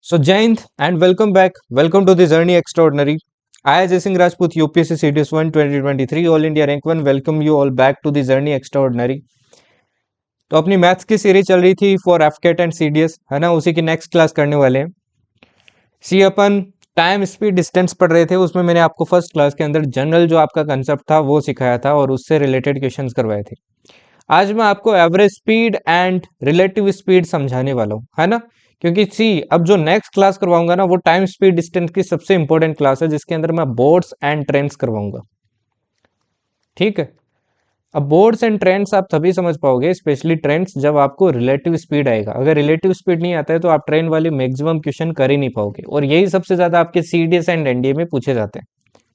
So Jai Hind and welcome back. Welcome to the Journey Extraordinary. I, Ajay Singh Rajput, UPSC CDS 1 2023 All India Rank 1. Welcome you all back to the Journey Extraordinary. तो अपनी maths की series चल रही थी for एफकेट and CDS, है ना। उसी की नेक्स्ट क्लास करने वाले हैं। सी अपन टाइम स्पीड डिस्टेंस पढ़ रहे थे। उसमें मैंने आपको फर्स्ट क्लास के अंदर जनरल जो आपका कंसेप्ट था वो सिखाया था और उससे रिलेटेड क्वेश्चंस करवाए थे। आज मैं आपको average speed and relative speed समझाने वाला हूँ, है ना। क्योंकि सी अब जो नेक्स्ट क्लास करवाऊंगा ना वो टाइम स्पीड डिस्टेंस की सबसे इंपॉर्टेंट क्लास है, जिसके अंदर मैं बोर्ड्स एंड ट्रेंड्स करवाऊंगा। ठीक है। अब बोर्ड्स एंड ट्रेंड्स आप तभी समझ पाओगे, स्पेशली ट्रेंड्स, जब आपको रिलेटिव स्पीड आएगा। अगर रिलेटिव स्पीड नहीं आता है तो आप ट्रेंड वाले मैक्सिमम क्वेश्चन कर ही नहीं पाओगे, और यही सबसे ज्यादा आपके सीडीएस एंड एनडीए में पूछे जाते हैं।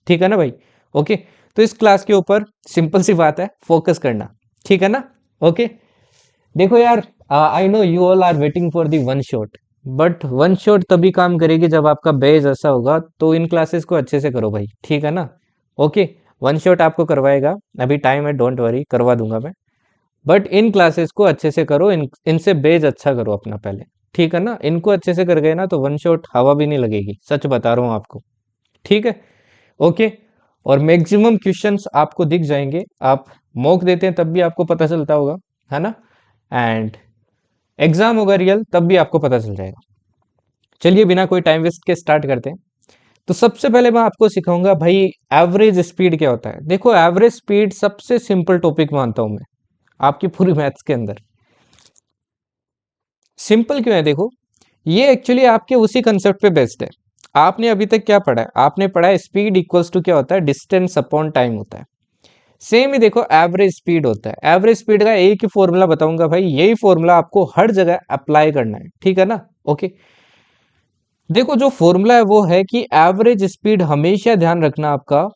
ठीक है ना भाई। ओके। तो इस क्लास के ऊपर सिंपल सी बात है, फोकस करना। ठीक है ना। ओके। देखो यार, I know you all are waiting for the one shot, but one shot तभी काम करेगी जब आपका बेस ऐसा होगा। तो इन क्लासेस को अच्छे से करो भाई, ठीक है ना। ओके। वन शॉट आपको करवाएगा, अभी टाइम है, डोंट वरी, करवा दूंगा मैं। बट इन क्लासेस को अच्छे से करो, इनसे बेस अच्छा करो अपना पहले। ठीक है ना। इनको अच्छे से कर गए ना तो वन शॉट हवा भी नहीं लगेगी, सच बता रहा हूँ आपको। ठीक है। ओके। और मैक्सिमम क्वेश्चंस आपको दिख जाएंगे। आप मॉक देते हैं तब भी आपको पता चलता होगा, है ना। एंड एग्जाम होगा रियल तब भी आपको पता चल जाएगा। चलिए बिना कोई टाइम वेस्ट के स्टार्ट करते हैं। तो सबसे पहले मैं आपको सिखाऊंगा भाई एवरेज स्पीड क्या होता है। देखो, एवरेज स्पीड सबसे सिंपल टॉपिक मानता हूं मैं आपकी पूरी मैथ्स के अंदर। सिंपल क्यों है देखो, ये एक्चुअली आपके उसी कंसेप्ट पे बेस्ड है। आपने अभी तक क्या पढ़ा है? आपने पढ़ा है स्पीड इक्वल्स टू क्या होता है, डिस्टेंस अपॉन टाइम होता है। सेम ही देखो एवरेज स्पीड होता है। एवरेज स्पीड का एक ही फॉर्मूला बताऊंगा भाई, यही फॉर्मूला आपको हर जगह अप्लाई करना है, ठीक है ना। ओके। देखो जो फॉर्मूला है वो है कि एवरेज स्पीड, हमेशा ध्यान रखना आपका,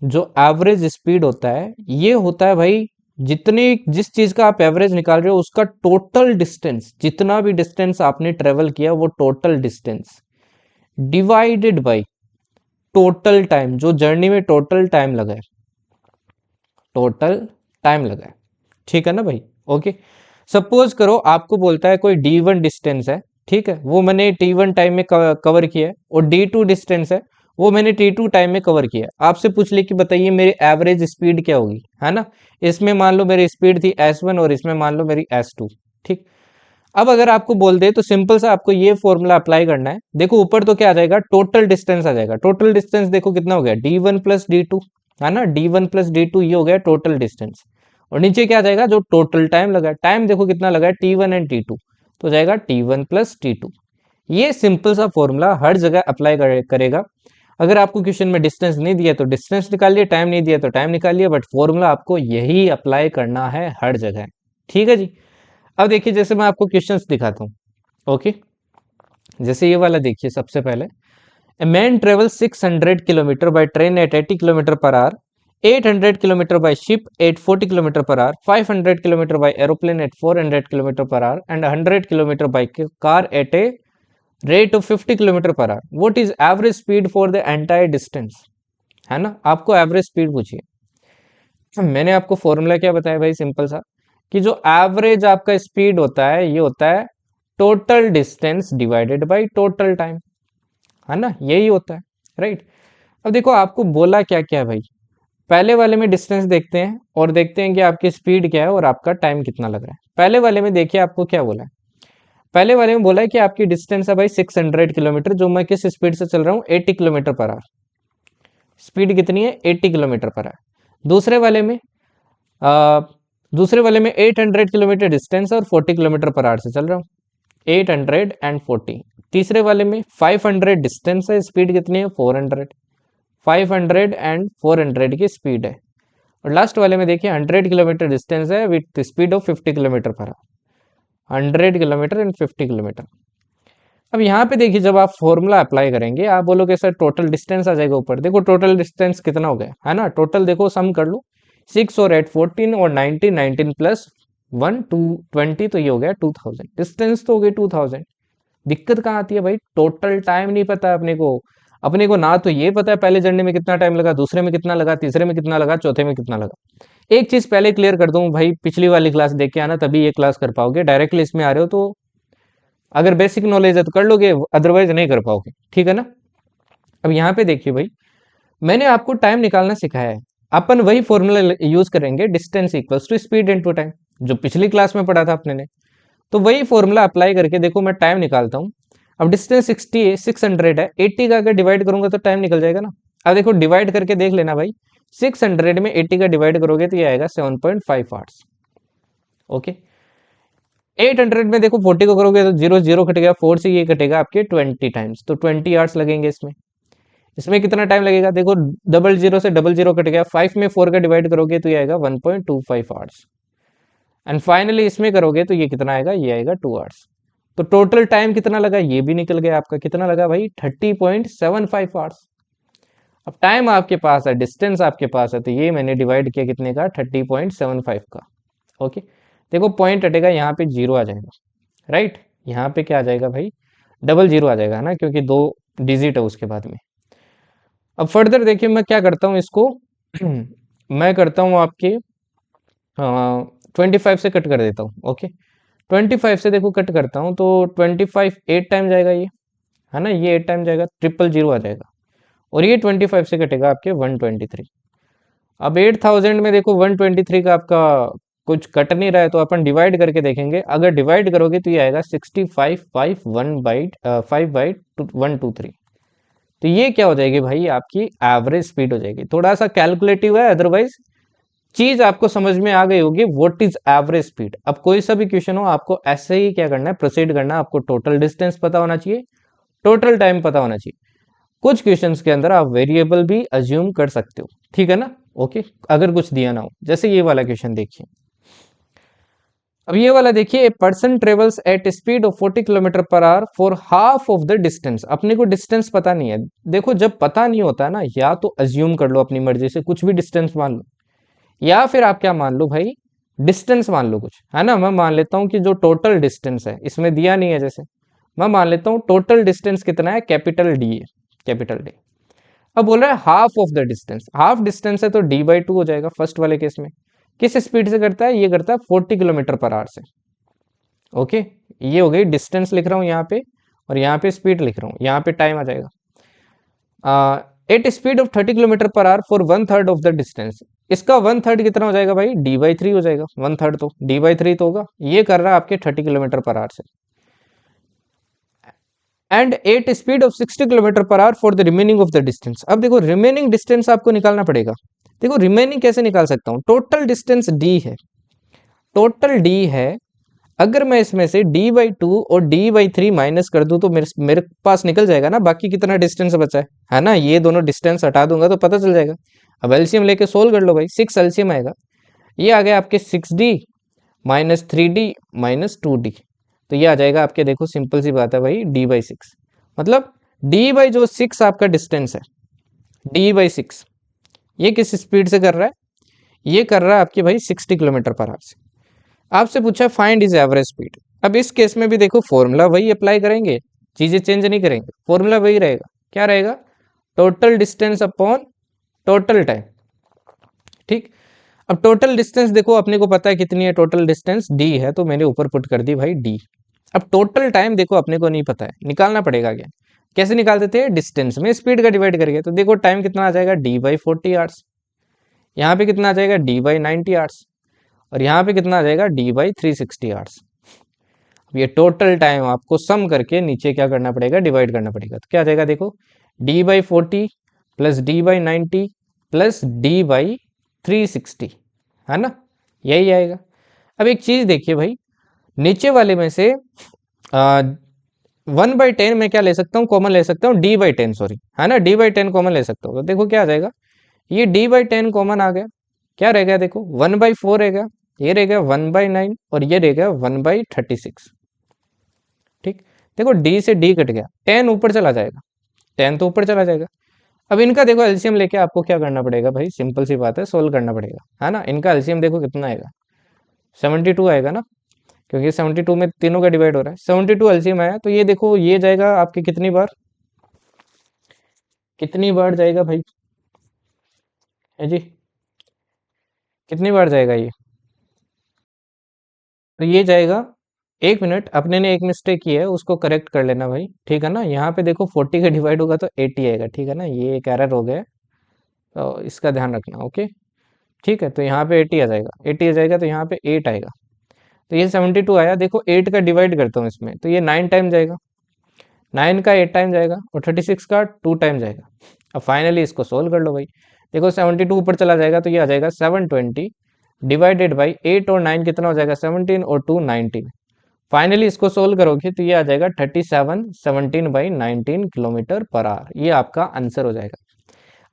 जो एवरेज स्पीड होता है ये होता है भाई, जितनी जिस चीज का आप एवरेज निकाल रहे हो उसका टोटल डिस्टेंस, जितना भी डिस्टेंस आपने ट्रेवल किया वो total distance divided by total time, जो जर्नी में टोटल टाइम लगा है, टोटल टाइम लगा है। ठीक है ना भाई। ओके। सपोज करो आपको बोलता है कोई D1 डिस्टेंस है, ठीक है, वो मैंने T1 टाइम में कवर किया है, और D2 डिस्टेंस है वो मैंने T2 टाइम में कवर किया है। आपसे पूछ ले कि बताइए मेरी एवरेज स्पीड क्या होगी, है ना। इसमें मान लो मेरी स्पीड थी S1 और इसमें मान लो मेरी S2। ठीक। अब अगर आपको बोल दे तो सिंपल सा आपको ये फॉर्मूला अप्लाई करना है। देखो ऊपर तो क्या आ जाएगा, टोटल डिस्टेंस आ जाएगा। टोटल डिस्टेंस देखो कितना हो गया, D1 प्लस D2, है ना। D1 प्लस D2 ये हो गया टोटल डिस्टेंस। और नीचे क्या आ जाएगा, जो टोटल टाइम लगा है। टाइम देखो कितना लगा है, T1 एंड T2, तो हो जाएगा T1 प्लस T2। ये सिंपल सा फॉर्मूला हर जगह अप्लाई करेगा। अगर आपको क्वेश्चन में डिस्टेंस नहीं दिया तो डिस्टेंस निकालिए, टाइम नहीं दिया तो टाइम निकालिए, बट फॉर्मूला आपको यही अप्लाई करना है हर जगह। ठीक है जी। अब देखिए जैसे मैं आपको क्वेश्चंस दिखाता हूँ। ओके। जैसे ये वाला देखिए, सबसे पहले a man travel 600 kilometre by train at 80 kilometre per hour, 800 kilometre by ship at 40 kilometre per hour, 500 kilometre by aeroplane at 400 kilometre per hour, and 100 kilometre by car at a rate of 50 kilometre per hour. What is average speed for the entire distance, है ना। आपको average speed पूछिए। मैंने आपको formula क्या बताया भाई, simple सा, कि जो एवरेज आपका स्पीड होता है ये होता है total distance divided by total time, है ना, यही होता है, राइट। अब देखो आपको बोला क्या क्या है भाई, पहले वाले में डिस्टेंस देखते हैं और देखते हैं कि आपकी स्पीड क्या है और आपका टाइम कितना लग रहा है। पहले वाले में देखिए आपको क्या बोला है। पहले वाले में बोला है कि आपकी डिस्टेंस है भाई 600 किलोमीटर, जो मैं किस स्पीड से चल रहा हूँ, 80 किलोमीटर पर आवर। स्पीड कितनी है, 80 किलोमीटर पर आवर। दूसरे वाले में आ, दूसरे वाले में 800 किलोमीटर डिस्टेंस और 40 किलोमीटर पर आवर से चल रहा हूँ, 840। तीसरे वाले में 500 डिस्टेंस है, स्पीड कितनी है, 400। 500 एंड 400 की स्पीड है। और लास्ट वाले में देखिए 100 किलोमीटर डिस्टेंस है with speed of 50 kilometre per our. 100 kilometre and 50 kilometre. अब यहाँ पे देखिए जब आप फॉर्मूला अप्लाई करेंगे, आप बोलोगे सर टोटल डिस्टेंस आ जाएगा ऊपर। देखो टोटल डिस्टेंस कितना हो गया, है ना। टोटल देखो सम कर लो, 6 और 8 14 और 19, 19 प्लस 1 2 20, तो ये हो गया 2000। डिस्टेंस तो हो गई 2000। दिक्कत कहाँ आती है भाई, टोटल टाइम नहीं पता अपने को। अपने को ना तो ये पता है पहले जर्नी में कितना टाइम लगा, दूसरे में कितना लगा, तीसरे में कितना लगा, चौथे में कितना लगा। एक चीज पहले क्लियर कर दूं भाई, पिछली वाली क्लास देख के आना तभी ये क्लास कर पाओगे। डायरेक्टली इसमें आ रहे हो तो अगर बेसिक नॉलेज है तो कर लोगे, अदरवाइज नहीं कर पाओगे, ठीक है ना। अब यहाँ पे देखिए भाई, मैंने आपको टाइम निकालना सिखाया है, अपन वही फॉर्मूला यूज करेंगे, distance equals to speed into time, जो पिछली क्लास में पढ़ा था अपने ने। तो वही फॉर्मूला अप्लाई करके देखो, मैं टाइम निकालता हूँ। अब डिस्टेंस 60 है, 600 है, 80 का अगर डिवाइड करूंगा तो टाइम निकल जाएगा ना। अब देखो डिवाइड करके देख लेना भाई, 600 में 80 का डिवाइड करोगे तो ये आएगा 7.5 आवर्स। ओके, 800 में देखो 40 को करोगे तो जीरो जीरो कटेगा, 4 से ये कटेगा आपके 20 टाइम्स, तो 20 आवर्स लगेंगे इसमें। इसमें कितना टाइम लगेगा देखो, डबल जीरो से डबल जीरो कट गया, 5 में 4 का डिवाइड करोगे तो ये आएगा 1.25 आवर्स। एंड फाइनली इसमें करोगे तो ये कितना आएगा, ये आएगा 2 आवर्स। तो टोटल टाइम कितना लगा, ये भी निकल गया आपका, कितना लगा भाई 30.75 आवर्स। अब टाइम आपके पास है, डिस्टेंस आपके पास है, तो ये मैंने डिवाइड किया कितने का, 30.75 का। ओके, देखो पॉइंट हटेगा, यहाँ पे जीरो आ जाएगा, राइट। यहाँ पे क्या आ जाएगा भाई, डबल जीरो आ जाएगा ना, क्योंकि दो डिजिट है उसके बाद में। अब फर्दर देखिए मैं क्या करता हूँ इसको मैं करता हूँ आपके 25 से कट कर देता हूँ। ओके, 25 से देखो कट करता हूँ तो 25 8 टाइम जाएगा ये, है ना, ये 8 टाइम जाएगा, ट्रिपल जीरो आ जाएगा। और ये 25 से कटेगा आपके 123। अब 8000 में देखो 123 का आपका कुछ कट नहीं रहा है, तो अपन डिवाइड करके देखेंगे। अगर डिवाइड करोगे तो ये आएगा 6551/123। तो ये क्या हो जाएगी भाई, आपकी एवरेज स्पीड हो जाएगी। थोड़ा सा कैलकुलेटिव है, अदरवाइज चीज आपको समझ में आ गई होगी, व्हाट इज एवरेज स्पीड। अब कोई सा भी क्वेश्चन हो, आपको ऐसे ही क्या करना है, प्रोसीड करना है। आपको टोटल डिस्टेंस पता होना चाहिए, टोटल टाइम पता होना चाहिए। कुछ क्वेश्चंस के अंदर आप वेरिएबल भी अज्यूम कर सकते हो, ठीक है ना। ओके, अगर कुछ दिया ना हो, जैसे ये वाला क्वेश्चन देखिए। अब ये वाला देखिए, a person travels eight speed of 40 kilometre per hour for half of the distance. अपने को डिस्टेंस पता नहीं है। देखो जब पता नहीं होता है ना, या तो अज्यूम कर लो अपनी मर्जी से, कुछ भी डिस्टेंस मान लो, या फिर आप क्या मान लो भाई, डिस्टेंस मान लो कुछ, है ना। मैं मान लेता हूं कि जो टोटल डिस्टेंस है, इसमें दिया नहीं है, जैसे मैं मान लेता हूं टोटल डिस्टेंस कितना है, कैपिटल डी है, कैपिटल डी। अब बोल रहा है half of the distance, half distance है तो d/2 हो जाएगा फर्स्ट वाले केस में। किस स्पीड से करता है, ये करता है 40 किलोमीटर पर आवर से। ओके, ये हो गई डिस्टेंस लिख रहा हूं यहाँ पे, और यहाँ पे स्पीड लिख रहा हूं, यहाँ पे टाइम आ जाएगा। At speed of 30 kilometre per hour for 1/3 of the distance. इसका 1/3 कितना हो जाएगा भाई, d/3 हो जाएगा। 1/3 तो d/3 तो होगा, ये कर रहा है आपके 30 किलोमीटर पर आवर से। And at speed of 60 kilometre per hour for the remaining of the distance. अब देखो रिमेनिंग डिस्टेंस आपको निकालना पड़ेगा। देखो रिमेनिंग कैसे निकाल सकता हूँ, टोटल डिस्टेंस डी है, टोटल डी है। अगर मैं इसमें से d/2 और d/3 माइनस कर दूं तो मेरे मेरे पास निकल जाएगा ना, बाकी कितना डिस्टेंस बचा है ना। ये दोनों डिस्टेंस हटा दूंगा तो पता चल जाएगा। अब एलसीएम लेके सोल्व कर लो भाई, 6 एलसीएम आएगा, ये आ गया आपके 6d minus 3d minus 2d। तो ये आ जाएगा आपके, देखो सिंपल सी बात है भाई, d/6। मतलब d/6 आपका डिस्टेंस है, d/6 ये किस स्पीड से कर रहा है, ये कर रहा है आपके भाई 60 किलोमीटर पर आवर से। आपसे पूछा फाइंड इज एवरेज स्पीड। अब इस केस में भी देखो फॉर्मूला वही अप्लाई करेंगे, चीजें चेंज नहीं करेंगे, फॉर्मूला वही रहेगा। क्या रहेगा, total distance upon total time, ठीक। अब टोटल डिस्टेंस देखो अपने को पता है कितनी है, टोटल डिस्टेंस डी है, तो मैंने ऊपर पुट कर दी भाई डी। अब टोटल टाइम देखो अपने को नहीं पता है, निकालना पड़ेगा क्या, कैसे निकाल देते हैं, डिस्टेंस में स्पीड का डिवाइड करके। तो देखो टाइम कितना आ जाएगा, d/40 आवर्स। यहाँ पे कितना आ जाएगा, d/90 आवर्स। और यहाँ पे कितना आ जाएगा, d/360 आवर्स। ये टोटल टाइम आपको सम करके नीचे क्या करना पड़ेगा, डिवाइड करना पड़ेगा। तो क्या आ जाएगा देखो, d/40 plus d/90 plus d/360, है ना, यही आएगा। अब एक चीज देखिए भाई, नीचे वाले में से 1/10 में क्या ले सकता हूँ, कॉमन ले सकता हूँ, d/10 सॉरी, है ना, d/10 कॉमन ले सकता हूँ। तो देखो क्या आ जाएगा, ये d/10 कॉमन आ गया, क्या रह गया देखो, 1/4 रहेगा, ये रहेगा 1/9 और ये रहेगा 1/36, ठीक। देखो डी से डी कट गया, 10 ऊपर चला जाएगा, 10 तो ऊपर चला जाएगा। अब इनका देखो एलसीएम लेके आपको क्या करना पड़ेगा भाई, सिंपल सी बात है, सोल्व करना पड़ेगा, है ना। इनका एलसीएम देखो कितना आएगा, 72 आएगा ना, क्योंकि 72 में तीनों का डिवाइड हो रहा है। 72 एलसीएम आया, तो ये देखो ये जाएगा आपके कितनी बार, कितनी बार जाएगा भाई, है जी, कितनी बार जाएगा ये, तो ये जाएगा एक मिनट, अपने ने एक मिस्टेक की है, उसको करेक्ट कर लेना भाई, ठीक है ना। यहाँ पे देखो 40 का डिवाइड होगा तो 80 आएगा, ठीक है ना, ये एक एरर हो गया, तो इसका ध्यान रखना, ओके। ठीक है, तो यहाँ पे 80 आ जाएगा, 80 आ जाएगा तो यहाँ पे 8 आएगा, तो ये 72 आया। देखो 8 का डिवाइड करता हूँ इसमें, तो ये 9 टाइम जाएगा, 9 का 8 टाइम जाएगा, और 36 का 2 टाइम जाएगा। अब फाइनली इसको सोल्व कर लो भाई। देखो 72 ऊपर चला जाएगा तो ये आ जाएगा 720 डिवाइडेड बाई 8 और 9 कितना हो जाएगा 17 और 2 19। फाइनली इसको सोल्व करोगे तो ये आ जाएगा 37 17/19 किलोमीटर पर आवर, ये आपका आंसर हो जाएगा।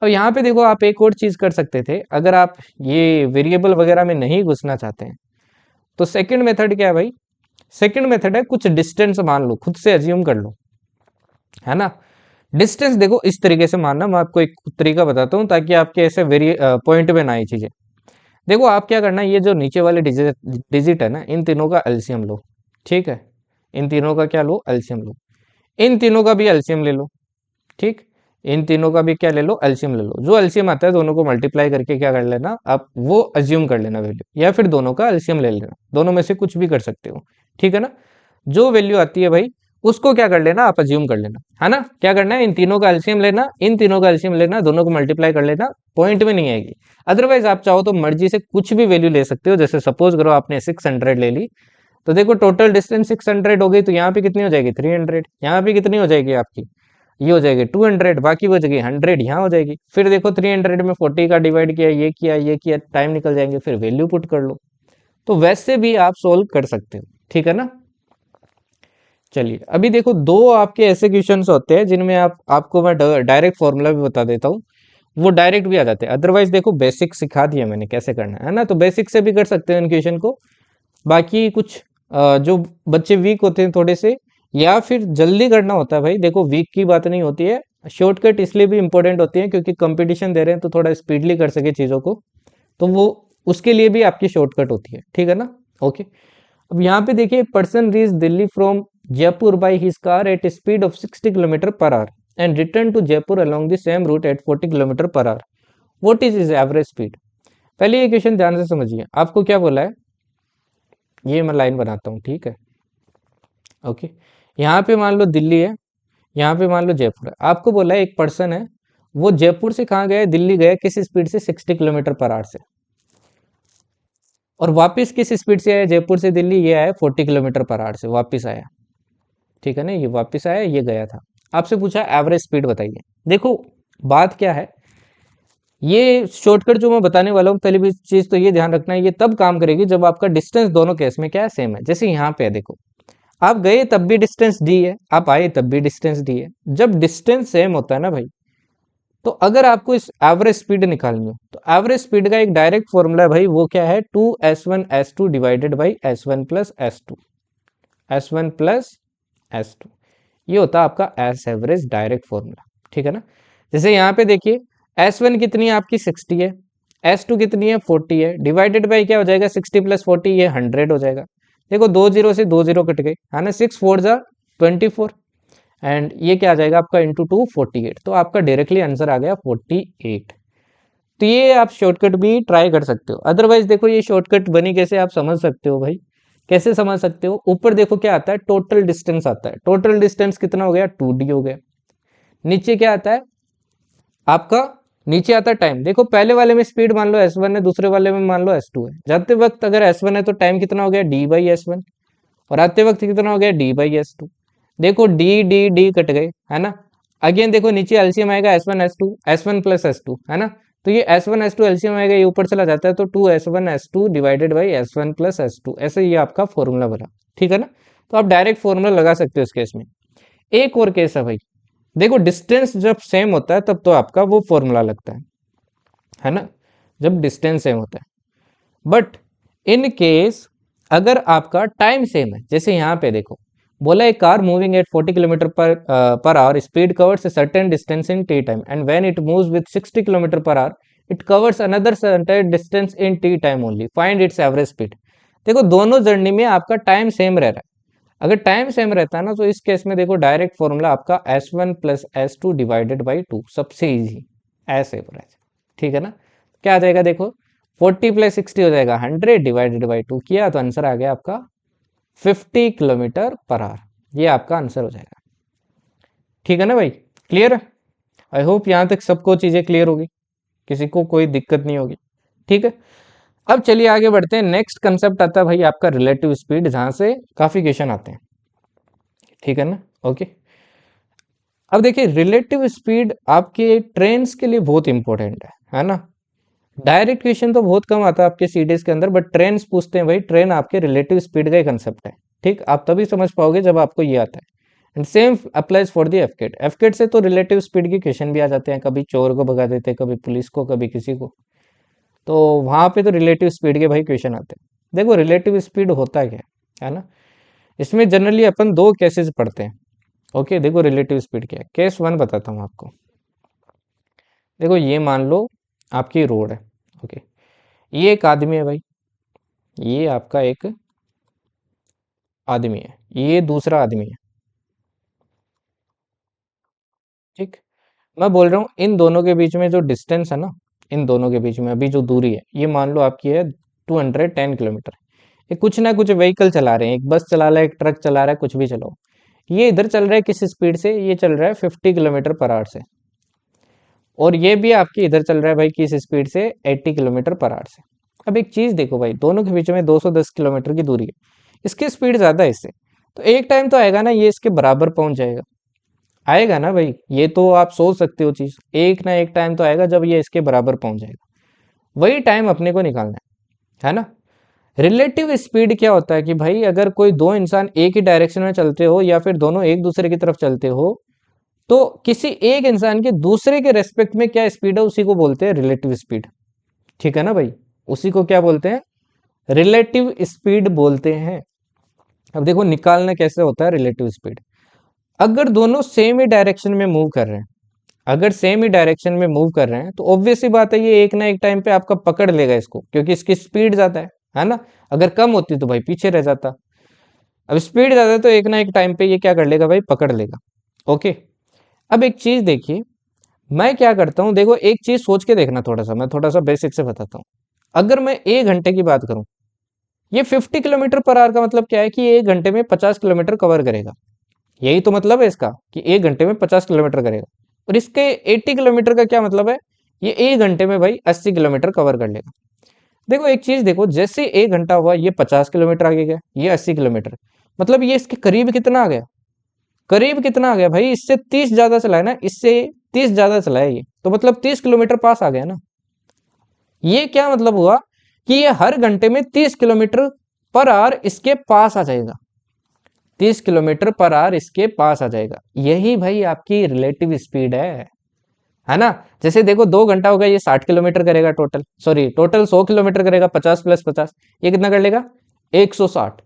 अब यहाँ पे देखो आप एक और चीज कर सकते थे, अगर आप ये वेरिएबल वगैरह में नहीं घुसना चाहते हैं तो सेकंड मेथड क्या है भाई, सेकंड मेथड है कुछ डिस्टेंस मान लो, खुद से अज्यूम कर लो, है ना। डिस्टेंस देखो इस तरीके से मानना, मैं आपको एक तरीका बताता हूँ ताकि आपके ऐसे वेरी पॉइंट में ना आए चीजें। देखो आप क्या करना, ये जो नीचे वाले डिजिट डिजिट है ना, इन तीनों का एलसीएम लो, ठीक है। इन तीनों का क्या लो, एलसीएम लो। इन तीनों का भी एलसीएम ले लो, ठीक। इन तीनों का भी क्या ले लो, एलसीएम ले लो। जो एलसीएम आता है दोनों को मल्टीप्लाई करके क्या कर लेना, आप वो अज्यूम कर लेना वैल्यू, या फिर दोनों का एलसीएम ले लेना, दोनों में से कुछ भी कर सकते हो, ठीक है ना। जो वैल्यू आती है भाई उसको क्या कर लेना, आप अज्यूम कर लेना, है ना। क्या करना है, इन तीनों का एलसीएम लेना, इन तीनों का एलसीएम लेना, दोनों को मल्टीप्लाई कर लेना, पॉइंट में नहीं आएगी। अदरवाइज आप चाहो तो मर्जी से कुछ भी वैल्यू ले सकते हो, जैसे सपोज करो आपने 600 ले ली, तो देखो टोटल डिस्टेंस 600 हो गई, तो यहाँ पे कितनी हो जाएगी 300, यहाँ पे कितनी हो जाएगी आपकी, ये हो जाएगी 200, बाकी बच गई 100 यहाँ हो जाएगी। फिर देखो 300 में 40 का डिवाइड किया, ये किया, टाइम निकल जाएंगे, फिर वैल्यू पुट कर लो। तो वैसे भी आप सोल्व कर सकते हो, ठीक है ना। चलिए अभी देखो दो आपके ऐसे क्वेश्चंस होते हैं जिनमें आपको मैं डायरेक्ट फॉर्मूला भी बता देता हूँ, वो डायरेक्ट भी आ जाते हैं। अदरवाइज देखो बेसिक सिखा दिया मैंने कैसे करना है ना, तो बेसिक से भी कर सकते हैं इन क्वेश्चन को। बाकी कुछ जो बच्चे वीक होते हैं थोड़े से, या फिर जल्दी करना होता है भाई, देखो वीक की बात नहीं होती है, शॉर्टकट इसलिए भी इंपॉर्टेंट होती है क्योंकि कंपटीशन दे रहे हैं तो थोड़ा स्पीडली कर सके चीज़ों को, तो वो उसके लिए भी आपकी शॉर्टकट होती है, ठीक है ना। ओके, अब यहाँ पे देखिए, person reach Delhi from Jaipur by his car at speed of 60 kilometre per hour and return to Jaipur along the same route at 40 kilometre per hour, what is his average speed. पहले ये क्वेश्चन ध्यान से समझिए, आपको क्या बोला है, ये मैं लाइन बनाता हूँ, ठीक है। ओके, यहाँ पे मान लो दिल्ली है, यहाँ पे मान लो जयपुर है, आपको बोला है एक पर्सन है, वो जयपुर से कहाँ गया, दिल्ली गया, किस स्पीड से 60 किलोमीटर पर आवर से, और वापस किस स्पीड से आया जयपुर से दिल्ली, ये आया 40 किलोमीटर पर आवर से वापस आया, ठीक है ना। ये वापस आया, ये गया था। आपसे पूछा एवरेज स्पीड बताइए। देखो बात क्या है, ये शॉर्टकट जो मैं बताने वाला हूँ, पहली भी चीज तो ये ध्यान रखना है, ये तब काम करेगी जब आपका डिस्टेंस दोनों केस में क्या है, सेम है। जैसे यहाँ पे है देखो, आप गए तब भी डिस्टेंस डी है, आप आए तब भी डिस्टेंस डी है। जब डिस्टेंस सेम होता है ना भाई, तो अगर आपको इस एवरेज स्पीड निकालनी हो तो एवरेज स्पीड का एक डायरेक्ट फॉर्मूला है भाई, वो क्या है, 2s1s2 divided by s1 plus s2, s1 plus s2, ये होता है आपका एस एवरेज डायरेक्ट फॉर्मूला, ठीक है ना। जैसे यहाँ पे देखिए, S1 कितनी है आपकी 60 है, S2 कितनी है 40 है, डिवाइडेड बाई क्या हो जाएगा 60 प्लस 40, ये 100 हो जाएगा। देखो दो जीरो से दो जीरो कट गए, है ना, 6 4 जा 24, एंड ये क्या आ जाएगा आपका इंटू 2 48, तो आपका डायरेक्टली आंसर आ गया 48। तो ये आप शॉर्टकट भी ट्राई कर सकते हो। अदरवाइज देखो ये शॉर्टकट बनी कैसे, आप समझ सकते हो भाई, कैसे समझ सकते हो। ऊपर देखो क्या आता है, टोटल डिस्टेंस आता है, टोटल डिस्टेंस कितना हो गया 2d हो गया। नीचे क्या आता है आपका, नीचे आता है टाइम। देखो पहले वाले में स्पीड मान लो s1 है, दूसरे वाले में मान लो s2 है। जाते वक्त अगर s1 है तो टाइम कितना हो गया d बाई s1, और आते वक्त कितना हो गया d बाई s2। देखो d d d कट गए, है ना। अगेन देखो नीचे एलसीएम आएगा s1 s2, s1 plus s2, है ना। तो ये s1 s2 एलसीएम आएगा, ये ऊपर चला जाता है, तो 2s1 s2 divided by s1 plus s2, ऐसे ये आपका फॉर्मूला बना, ठीक है ना। तो आप डायरेक्ट फॉर्मूला लगा सकते हो इस केस में। एक और केस है भाई, देखो डिस्टेंस जब सेम होता है तब तो आपका वो फॉर्मूला लगता है ना, जब डिस्टेंस सेम होता है। बट इन केस अगर आपका टाइम सेम है, जैसे यहाँ पे देखो बोला एक car moving at 40 kilometre per our speed covers a certain distance in T time and when it moves with 60 kilometre per hour it covers another certain distance in T time only, find its average speed. देखो दोनों journey में आपका time same रह रहा है, अगर time same रहता है ना, तो इस केस में देखो डायरेक्ट फॉर्मूला आपका s1 plus s2 divided by 2, सबसे इजी एस एवरेज, ठीक है ना। क्या आ जाएगा देखो, 40 प्लस 60 हो जाएगा 100 डिवाइडेड बाई 2 किया, तो आंसर आ गया आपका 50 किलोमीटर पर आवर। ये आपका आंसर हो जाएगा। ठीक है ना भाई, क्लियर है? आई होप यहाँ तक सबको चीजें क्लियर होगी, किसी को कोई दिक्कत नहीं होगी। ठीक है, अब चलिए आगे बढ़ते हैं। नेक्स्ट कंसेप्ट आता है भाई आपका रिलेटिव स्पीड, जहां से काफी क्वेश्चन आते हैं। ठीक है ना, ओके। अब देखिए रिलेटिव स्पीड आपके ट्रेन्स के लिए बहुत इंपॉर्टेंट है ना। डायरेक्ट क्वेश्चन तो बहुत कम आता है आपके सीडीएस के अंदर, बट ट्रेन्स पूछते हैं भाई, ट्रेन आपके रिलेटिव स्पीड का ही कंसेप्ट है। ठीक, आप तभी समझ पाओगे जब आपको ये आता है। And same applies for the एफकेट। एफकेट से तो रिलेटिव स्पीड के क्वेश्चन भी आ जाते हैं, कभी चोर को भगा देते हैं, कभी पुलिस को, कभी किसी को। तो वहां पे तो रिलेटिव स्पीड के भाई क्वेश्चन आते हैं। देखो रिलेटिव स्पीड होता क्या है ना, इसमें जनरली अपन दो केसेस पढ़ते हैं। ओके, देखो रिलेटिव स्पीड क्या है। केस वन बताता हूँ आपको। देखो ये मान लो आपकी रोड है। ओके, ये एक आदमी है भाई, ये आपका एक आदमी है, ये दूसरा आदमी है। ठीक, मैं बोल रहा हूँ इन दोनों के बीच में जो डिस्टेंस है ना, इन दोनों के बीच में अभी जो दूरी है, ये मान लो आपकी है 210 किलोमीटर। ये कुछ ना कुछ व्हीकल चला रहे हैं, एक बस चला रहा है, एक ट्रक चला रहा है, कुछ भी चलाओ। ये इधर चल रहा है किस स्पीड से, ये चल रहा है 50 किलोमीटर पर आवर से। और ये भी आपकी इधर चल रहा है भाई किस स्पीड से, 80 किलोमीटर पर आवर से। अब एक चीज देखो भाई, दोनों के बीच में 210 किलोमीटर की दूरी है, इसकी स्पीड ज्यादा है इससे, तो एक टाइम तो आएगा ना ये इसके बराबर पहुंच जाएगा। आएगा ना भाई, ये तो आप सोच सकते हो चीज, एक ना एक टाइम तो आएगा जब ये इसके बराबर पहुंच जाएगा। वही टाइम अपने को निकालना है ना। रिलेटिव स्पीड क्या होता है कि भाई अगर कोई दो इंसान एक ही डायरेक्शन में चलते हो, या फिर दोनों एक दूसरे की तरफ चलते हो, तो किसी एक इंसान के दूसरे के रेस्पेक्ट में क्या स्पीड है, उसी को बोलते हैं रिलेटिव स्पीड। ठीक है ना भाई, उसी को क्या बोलते हैं, रिलेटिव स्पीड बोलते हैं। अब देखो निकालना कैसे होता है रिलेटिव स्पीड। अगर दोनों सेम ही डायरेक्शन में मूव कर रहे हैं, अगर सेम ही डायरेक्शन में मूव कर रहे हैं, तो ऑब्वियस सी बात है ये एक ना एक टाइम पे आपका पकड़ लेगा इसको, क्योंकि इसकी स्पीड ज्यादा है ना। अगर कम होती तो भाई पीछे रह जाता। अब स्पीड ज्यादा है तो एक ना एक टाइम पे ये क्या कर लेगा भाई, पकड़ लेगा। ओके, अब एक चीज देखिए, मैं क्या करता हूँ, देखो एक चीज सोच के देखना, थोड़ा सा मैं थोड़ा सा बेसिक से बताता हूँ। अगर मैं 1 घंटे की बात करूं, ये 50 किलोमीटर पर आवर का मतलब क्या है कि ये 1 घंटे में 50 किलोमीटर कवर करेगा। यही तो मतलब है इसका, कि 1 घंटे में 50 किलोमीटर करेगा। और इसके 80 किलोमीटर का क्या मतलब है, ये 1 घंटे में भाई 80 किलोमीटर कवर कर लेगा। देखो एक चीज देखो, जैसे 1 घंटा हुआ ये 50 किलोमीटर आगे गया, ये 80 किलोमीटर, मतलब ये इसके करीब कितना आ गया, करीब कितना आ गया भाई, इससे 30 ज्यादा चला है ना, इससे 30 ज्यादा चला है ये, तो मतलब 30 किलोमीटर पास आ गया ना। ये क्या मतलब हुआ कि ये हर घंटे में 30 किलोमीटर पर आवर इसके पास आ जाएगा, 30 किलोमीटर पर आवर इसके पास आ जाएगा। यही भाई आपकी रिलेटिव स्पीड है ना। जैसे देखो 2 घंटा होगा, ये 60 किलोमीटर करेगा टोटल, सॉरी टोटल 100 किलोमीटर करेगा, 50 + 50, ये कितना कर लेगा, 160,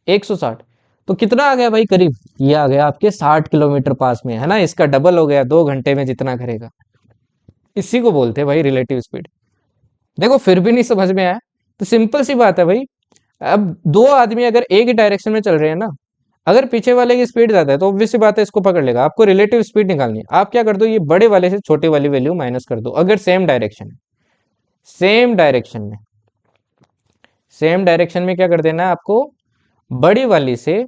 160। तो कितना आ गया भाई करीब, ये आ गया आपके 60 किलोमीटर पास में, है ना। इसका डबल हो गया 2 घंटे में जितना करेगा। इसी को बोलते हैं भाई रिलेटिव स्पीड। देखो फिर भी नहीं समझ में आया, तो सिंपल सी बात है भाई। अब दो आदमी अगर एक ही डायरेक्शन में चल रहे हैं ना, अगर पीछे वाले की स्पीड ज्यादा है तो ऑब्वियस सी बात है इसको पकड़ लेगा। आपको रिलेटिव स्पीड निकालनी है, आप क्या कर दो, ये बड़े वाले से छोटे वाली वैल्यू माइनस कर दो। अगर सेम डायरेक्शन है, सेम डायरेक्शन में, सेम डायरेक्शन में क्या कर देना है आपको, बड़ी वाली से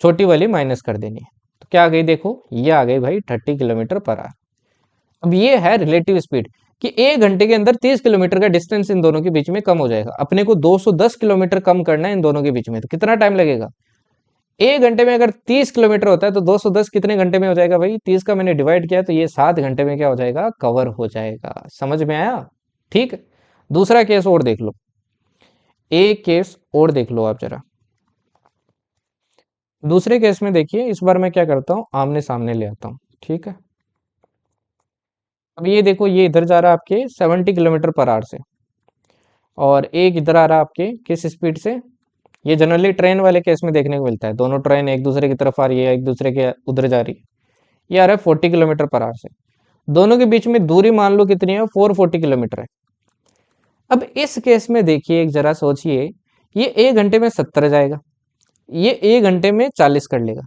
छोटी वाली माइनस कर देनी है। तो क्या आ गई देखो, ये आ गई भाई 30 किलोमीटर पर आवर। अब ये है रिलेटिव स्पीड, कि 1 घंटे के अंदर 30 किलोमीटर का डिस्टेंस इन दोनों के बीच में कम हो जाएगा। अपने को 210 किलोमीटर कम करना है इन दोनों के बीच में, तो कितना टाइम लगेगा, 1 घंटे में अगर 30 किलोमीटर होता है तो 210 कितने घंटे में हो जाएगा भाई, 30 का मैंने डिवाइड किया तो ये 7 घंटे में क्या हो जाएगा, कवर हो जाएगा। समझ में आया। ठीक, दूसरा केस और देख लो, एक केस और देख लो आप जरा। दूसरे केस में देखिए, इस बार मैं क्या करता हूँ, आमने सामने ले आता हूँ। ठीक है, अब ये देखो, ये इधर जा रहा है आपके 70 किलोमीटर पर आवर से, और एक इधर आ रहा है आपके किस स्पीड से, ये जनरली ट्रेन वाले केस में देखने को मिलता है, दोनों ट्रेन एक दूसरे की तरफ आ रही है, एक दूसरे के उधर जा रही है। ये आ रहा है 40 किलोमीटर पर आवर से, दोनों के बीच में दूरी मान लो कितनी है, 440 किलोमीटर है। अब इस केस में देखिए, एक जरा सोचिए, ये 1 घंटे में 70 जाएगा, ये 1 घंटे में 40 कर लेगा,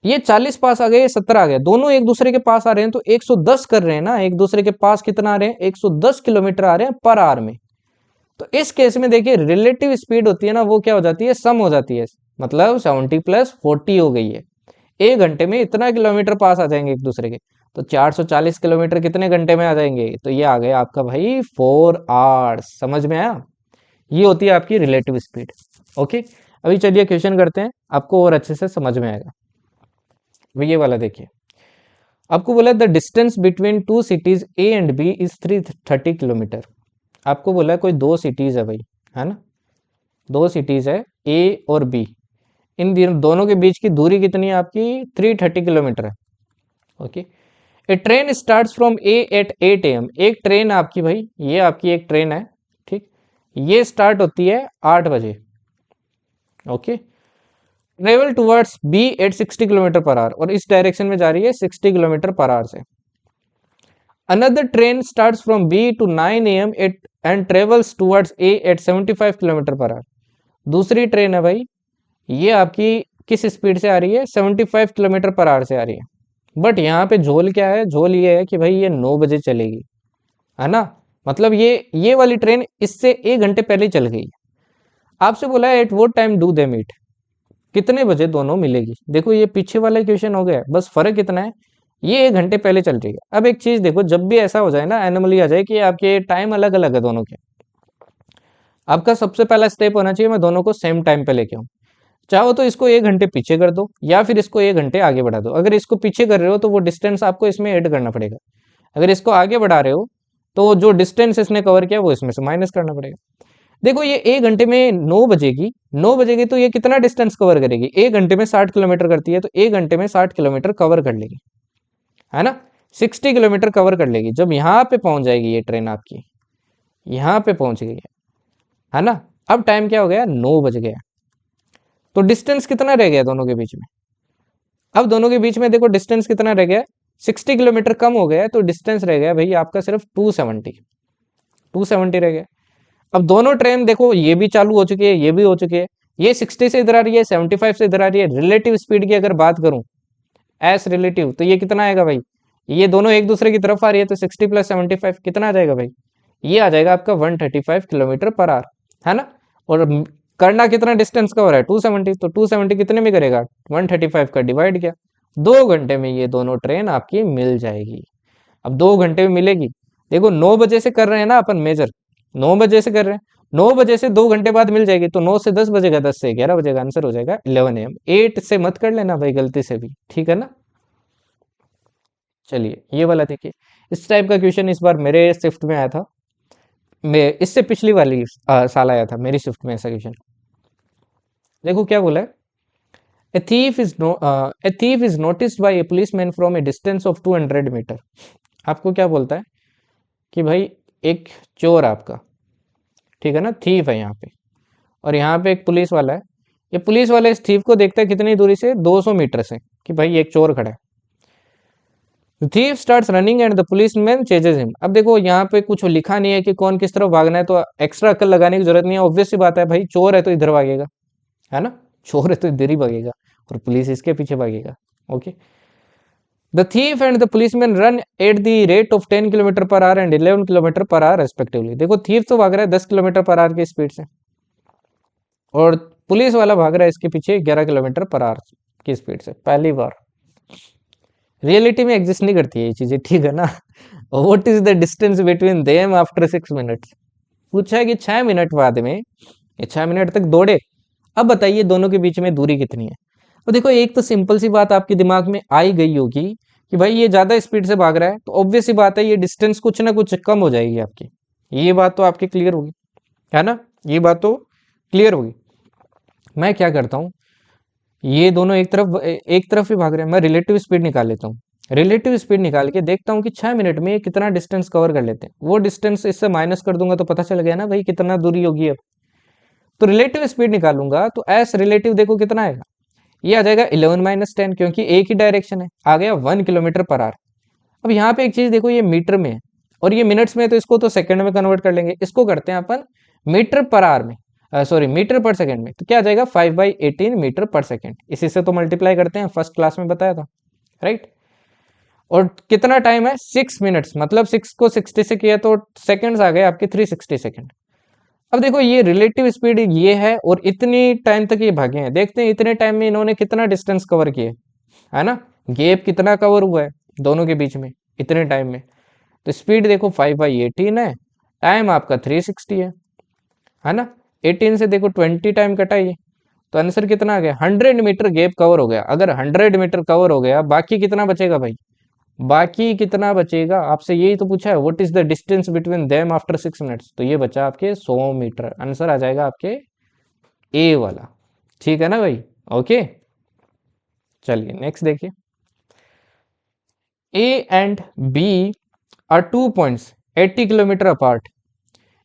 ये 40 पास आ गया, ये 70 आ गया, दोनों एक दूसरे के पास आ रहे हैं तो 110 कर रहे हैं ना, एक दूसरे के पास कितना आ रहे हैं, 110 किलोमीटर आ रहे हैं पर आवर में। तो इस केस में देखिए रिलेटिव स्पीड होती है ना, वो क्या हो जाती है, सम हो जाती है। मतलब 70 प्लस 40 हो गई है। 1 घंटे में इतना किलोमीटर पास आ जाएंगे एक दूसरे के। तो 440 किलोमीटर कितने घंटे में आ जाएंगे? तो ये आ गया आपका भाई 4 आवर्स। समझ में आया? ये होती है आपकी रिलेटिव स्पीड। ओके, अभी चलिए क्वेश्चन करते हैं, आपको और अच्छे से समझ में आएगा। ये वाला देखिए, आपको बोला the distance between two cities A and B is 330 kilometre. आपको बोला है कोई दो सिटीज है भाई, है ना, दो सिटीज है ए और बी, इन दोनों के बीच की दूरी कितनी है आपकी? 330 किलोमीटर है। Okay, a train start from A at 8 AM। एक ट्रेन आपकी भाई, ये आपकी एक ट्रेन है, ठीक, ये स्टार्ट होती है 8 बजे। Okay, travel towards B at 60 kilometre per hour, और इस डायरेक्शन में जा रही है 60 किलोमीटर पर आवर से। Another train starts from B to 9 AM at and travels towards A at 75 kilometre per hour. दूसरी ट्रेन है भाई, ये आपकी किस स्पीड से आ रही है? 75 किलोमीटर पर आवर से आ रही है। बट यहाँ पे झोल क्या है? झोल ये है कि भाई ये 9 बजे चलेगी, है ना, मतलब ये वाली ट्रेन इससे 1 घंटे पहले चल गई। आपसे बोला है एट वो टाइम डू दे मीट, कितने बजे दोनों मिलेगी। देखो ये पीछे वाला क्वेश्चन हो गया, बस फर्क कितना है, ये 1 घंटे पहले चल रही है। अब एक चीज देखो, जब भी ऐसा हो जाए ना, एनोमली आ जाए कि आपके टाइम अलग अलग है दोनों के, आपका सबसे पहला स्टेप होना चाहिए मैं दोनों को सेम टाइम पे लेके आऊँ। चाहो तो इसको 1 घंटे पीछे कर दो, या फिर इसको 1 घंटे आगे बढ़ा दो। अगर इसको पीछे कर रहे हो तो वो डिस्टेंस आपको इसमें ऐड करना पड़ेगा। अगर इसको आगे बढ़ा रहे हो तो जो डिस्टेंस इसने कवर किया वो इसमें से माइनस करना पड़ेगा। देखो ये 1 घंटे में 9 बजेगी, 9 बजेगी तो ये कितना डिस्टेंस कवर करेगी? 1 घंटे में 60 किलोमीटर करती है, तो 1 घंटे में 60 किलोमीटर कवर कर लेगी, है ना, 60 किलोमीटर कवर कर लेगी। जब यहाँ पे पहुंच जाएगी ये ट्रेन आपकी, यहाँ पे पहुंच गई है ना। अब टाइम क्या हो गया? 9 बज गया। तो डिस्टेंस कितना रह गया दोनों के बीच में? अब दोनों के बीच में देखो डिस्टेंस कितना रह गया? 60 किलोमीटर कम हो गया, तो डिस्टेंस रह गया भाई आपका सिर्फ 270 रह गया। अब दोनों ट्रेन देखो, ये भी चालू हो चुकी है, ये भी हो चुकी है, ये 60 से इधर आ रही है, 75 से इधर आ रही है। रिलेटिव स्पीड की अगर बात करूं, एस रिलेटिव, तो ये कितना आएगा भाई? ये दोनों एक दूसरे की तरफ आ रही है, तो 60 प्लस 75 कितना आ जाएगा भाई? ये आ जाएगा आपका 135 किलोमीटर पर आवर, है ना। और करना कितना डिस्टेंस कवर है? 270, तो 270 कितने में करेगा? 135 का डिवाइड किया। 2 घंटे में ये दोनों ट्रेन आपकी मिल जाएगी। अब 2 घंटे में मिलेगी, देखो 9 बजे से कर रहे हैं ना अपन मेजर, 9 बजे से कर रहे हैं, 9 बजे से 2 घंटे बाद मिल जाएगी, तो 9 से 10 बजेगा, 10 से 11 बजेगा, आंसर हो जाएगा 11 AM। 8 से मत कर लेना भाई गलती से भी, ठीक है ना। चलिए ये वाला देखिए, इस टाइप का क्वेश्चन इस बार मेरे शिफ्ट में आया था, मैं इससे पिछली वाली साल आया था मेरी शिफ्ट में ऐसा क्वेश्चन। देखो क्या बोला है, a thief is noticed by a policeman from a distance of 200 metre. आपको क्या बोलता है कि भाई एक चोर आपका, ठीक है ना, थीफ है यहाँ पे, और यहाँ पे एक पुलिस वाला है। ये पुलिस वाला इस थीफ को देखता है कितनी दूरी से? 200 मीटर से, कि भाई एक चोर खड़ा है। Thief starts running and the policeman ceases him. अब देखो यहाँ पे कुछ लिखा नहीं है कि कौन किस तरफ भागना है, तो एक्स्ट्रा अक्ल लगाने की जरूरत नहीं है, ऑब्वियस सी बात है भाई, चोर है तो इधर भागेगा, है ना, चोर है तो इधर ही भागेगा, और पुलिस इसके पीछे भागेगा। Okay, the thief and the policeman run at the rate of 10 kilometre per hour and 11 kilometre per our respectively. देखो थीफ तो भाग रहा है 10 किलोमीटर पर आवर की स्पीड से, और पुलिस वाला भाग रहा है इसके पीछे 11 किलोमीटर पर आवर की स्पीड से। पहली बार रियलिटी में एग्जिस्ट नहीं करती है ये चीजें, ठीक है ना। What is the distance between them after 6 minutes. पूछा है कि 6 मिनट बाद में, ये 6 मिनट तक दौड़े, अब बताइए दोनों के बीच में दूरी कितनी है। तो देखो एक तो सिंपल सी बात आपके दिमाग में आई गई होगी कि भाई ये ज्यादा स्पीड से भाग रहा है, तो ऑब्वियस सी बात है ये डिस्टेंस कुछ ना कुछ कम हो जाएगी आपकी। ये बात तो आपकी क्लियर होगी, है ना, ये बात तो क्लियर होगी। मैं क्या करता हूँ, ये दोनों एक तरफ ही भाग रहे हैं, मैं रिलेटिव स्पीड निकाल लेता हूँ। रिलेटिव स्पीड निकाल के देखता हूँ कि 6 मिनट में ये कितना डिस्टेंस कवर कर लेते हैं। वो डिस्टेंस इससे माइनस कर दूंगा तो पता चल गया ना भाई कितना दूरी होगी अब। तो रिलेटिव स्पीड निकालूंगा तो एस रिलेटिव देखो कितना आएगा, ये आ जाएगा 11 - 10, क्योंकि एक ही डायरेक्शन है, आ गया 1 किलोमीटर पर आवर। अब यहाँ पे एक चीज देखो, ये मीटर में है और ये मिनट्स में है, तो इसको तो सेकंड में कन्वर्ट कर लेंगे। इसको करते हैं अपन मीटर पर आवर में, सॉरी मीटर पर सेकंड में, तो क्या आ जाएगा 5/18 मीटर पर सेकंड। इसी से तो मल्टीप्लाई करते हैं, फर्स्ट क्लास में बताया था, राइट। और कितना टाइम है? 6 मिनट्स, मतलब 6 को 60 से किया तो सेकंड्स आ गए आपके 360 सेकंड। अब देखो ये रिलेटिव स्पीड ये है और इतनी टाइम तक ये भागे हैं, देखते हैं इतने टाइम में इन्होंने कितना डिस्टेंस कवर किया है ना, गैप कितना कवर हुआ है दोनों के बीच में इतने टाइम में। तो स्पीड देखो 5/18 है, टाइम आपका 360 है ना। 18 से देखो 20 टाइम कटा ये, तो आंसर कितना आ गया, 100 मीटर गैप कवर हो गया। अगर 100 मीटर कवर हो गया, बाकी कितना बचेगा भाई, बाकी कितना बचेगा, आपसे यही तो पूछा है, what is the distance between them after 6 minutes, तो ये बचा आपके 100 मीटर, आंसर आ जाएगा आपके ए वाला। ठीक है ना भाई, ओके। चलिए नेक्स्ट देखिए, A and B are 2 points 80 kilometre apart,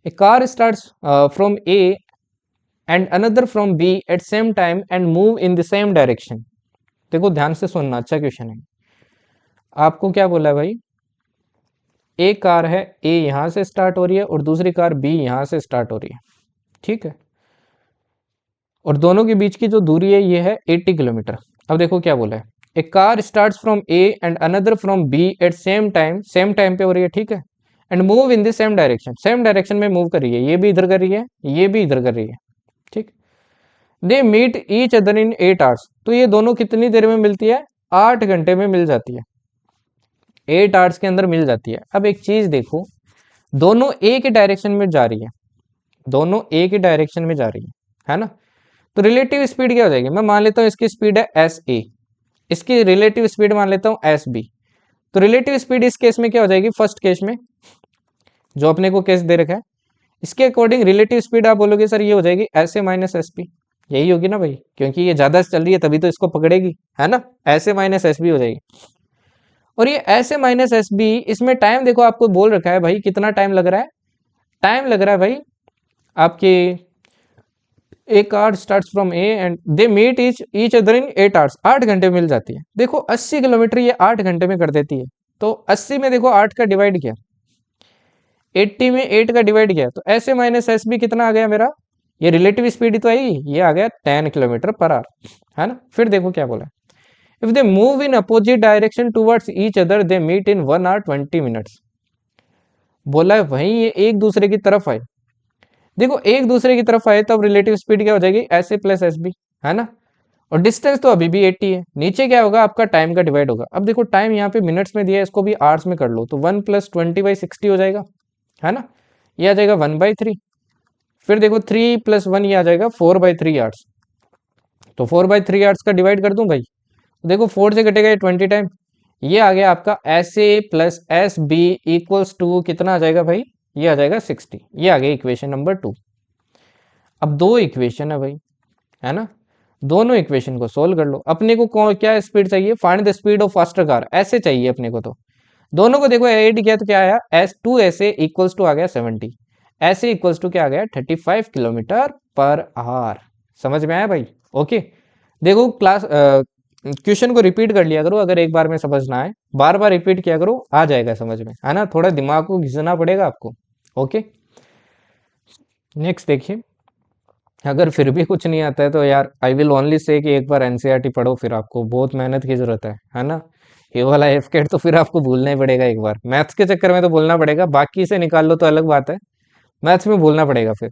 a car starts from A and another from B at same time and move in the same direction. देखो ध्यान से सुनना, अच्छा क्वेश्चन है। आपको क्या बोला है भाई, एक कार है ए यहां से स्टार्ट हो रही है और दूसरी कार बी यहां से स्टार्ट हो रही है, ठीक है, और दोनों के बीच की जो दूरी है ये है 80 किलोमीटर। अब देखो क्या बोला है, a car starts from A and another from B at same time पे हो रही है, ठीक है, and move in the same direction में मूव कर रही है, ये भी इधर कर रही है, ये भी इधर कर रही है, ठीक। They meet each other in 8 hours, तो ये दोनों कितनी देर में मिलती है, 8 घंटे में मिल जाती है, 8 आवर्स के अंदर मिल जाती है। अब एक चीज देखो, दोनों एक ही डायरेक्शन में जा रही है, दोनों एक ही डायरेक्शन में जा रही है ना, तो रिलेटिव स्पीड क्या हो जाएगी, मैं मान लेता हूँ इसकी स्पीड है एस ए, इसकी रिलेटिव स्पीड मान लेता हूँ एस बी, तो रिलेटिव स्पीड इस केस में क्या हो जाएगी, फर्स्ट केस में जो अपने को केस दे रखा है, इसके अकॉर्डिंग रिलेटिव स्पीड आप बोलोगे सर ये हो जाएगी S A minus S P, यही होगी ना भाई, क्योंकि ये ज्यादा चल रही है तभी तो इसको पकड़ेगी, है ना, S A minus S B हो जाएगी। और ये S A minus S B, इसमें टाइम देखो आपको बोल रखा है भाई कितना टाइम लग रहा है, टाइम लग रहा है भाई आपके, a car start from A and they meet each other in 8 hours, 8 घंटे में मिल जाती है। देखो 80 किलोमीटर ये 8 घंटे में कर देती है, तो 80 में देखो 8 का डिवाइड किया, 80 में 8 का डिवाइड किया, तो ऐसे माइनस एस बी कितना आ गया मेरा, ये रिलेटिव स्पीड ही तो आई, ये आ गया 10 किलोमीटर पर आवर, है ना। फिर देखो क्या बोला, if they move in opposite direction towards each other they meet in 1 hour 20 minutes, बोला है वहीं ये एक दूसरे की तरफ आए, देखो एक दूसरे की तरफ आए तब रिलेटिव स्पीड क्या हो जाएगी, S A plus S B, है ना, और डिस्टेंस तो अभी भी 80 है, नीचे क्या होगा आपका टाइम का डिवाइड होगा। अब देखो टाइम यहाँ पे मिनट्स में दिया है, इसको भी आवर्स में कर लो, तो 1 + 20/60 हो जाएगा, है ना, ये आ जाएगा 1/3। फिर देखो 3 + 1 ये आ जाएगा 4/3 आवर्स, तो 4/3 आवर्स का डिवाइड कर दूं भाई, तो देखो 4 से कटेगा ये 20 टाइम, ये आ गया आपका S A plus S B equals to कितना आ जाएगा भाई, ये आ जाएगा 60, ये आ गया इक्वेशन नंबर 2। अब दो इक्वेशन है भाई, है ना, दोनों इक्वेशन को सोल्व कर लो। अपने को क्या स्पीड चाहिए, find the speed of faster car, ऐसे चाहिए अपने को, तो दोनों को देखो ऐड किया तो क्या आया, S2 इक्वल्स टू आ गया 70, ऐसे इक्वल्स टू क्या आ गया 35 किलोमीटर पर आवर। समझ में आया भाई, ओके। देखो क्लास क्वेश्चन को रिपीट कर लिया करो, अगर एक बार में समझना है बार बार रिपीट किया करो, आ जाएगा समझ में, है ना, थोड़ा दिमाग को घिसना पड़ेगा आपको, ओके। नेक्स्ट देखिए, अगर फिर भी कुछ नहीं आता है तो यार आई विल ओनली से कि एक बार एनसीईआरटी पढ़ो, फिर आपको बहुत मेहनत की जरूरत है ना। ये वाला एफकेट तो फिर आपको भूलना ही पड़ेगा एक बार, मैथ्स के चक्कर में तो भूलना पड़ेगा, बाकी से निकाल लो तो अलग बात है, मैथ्स में भूलना पड़ेगा फिर,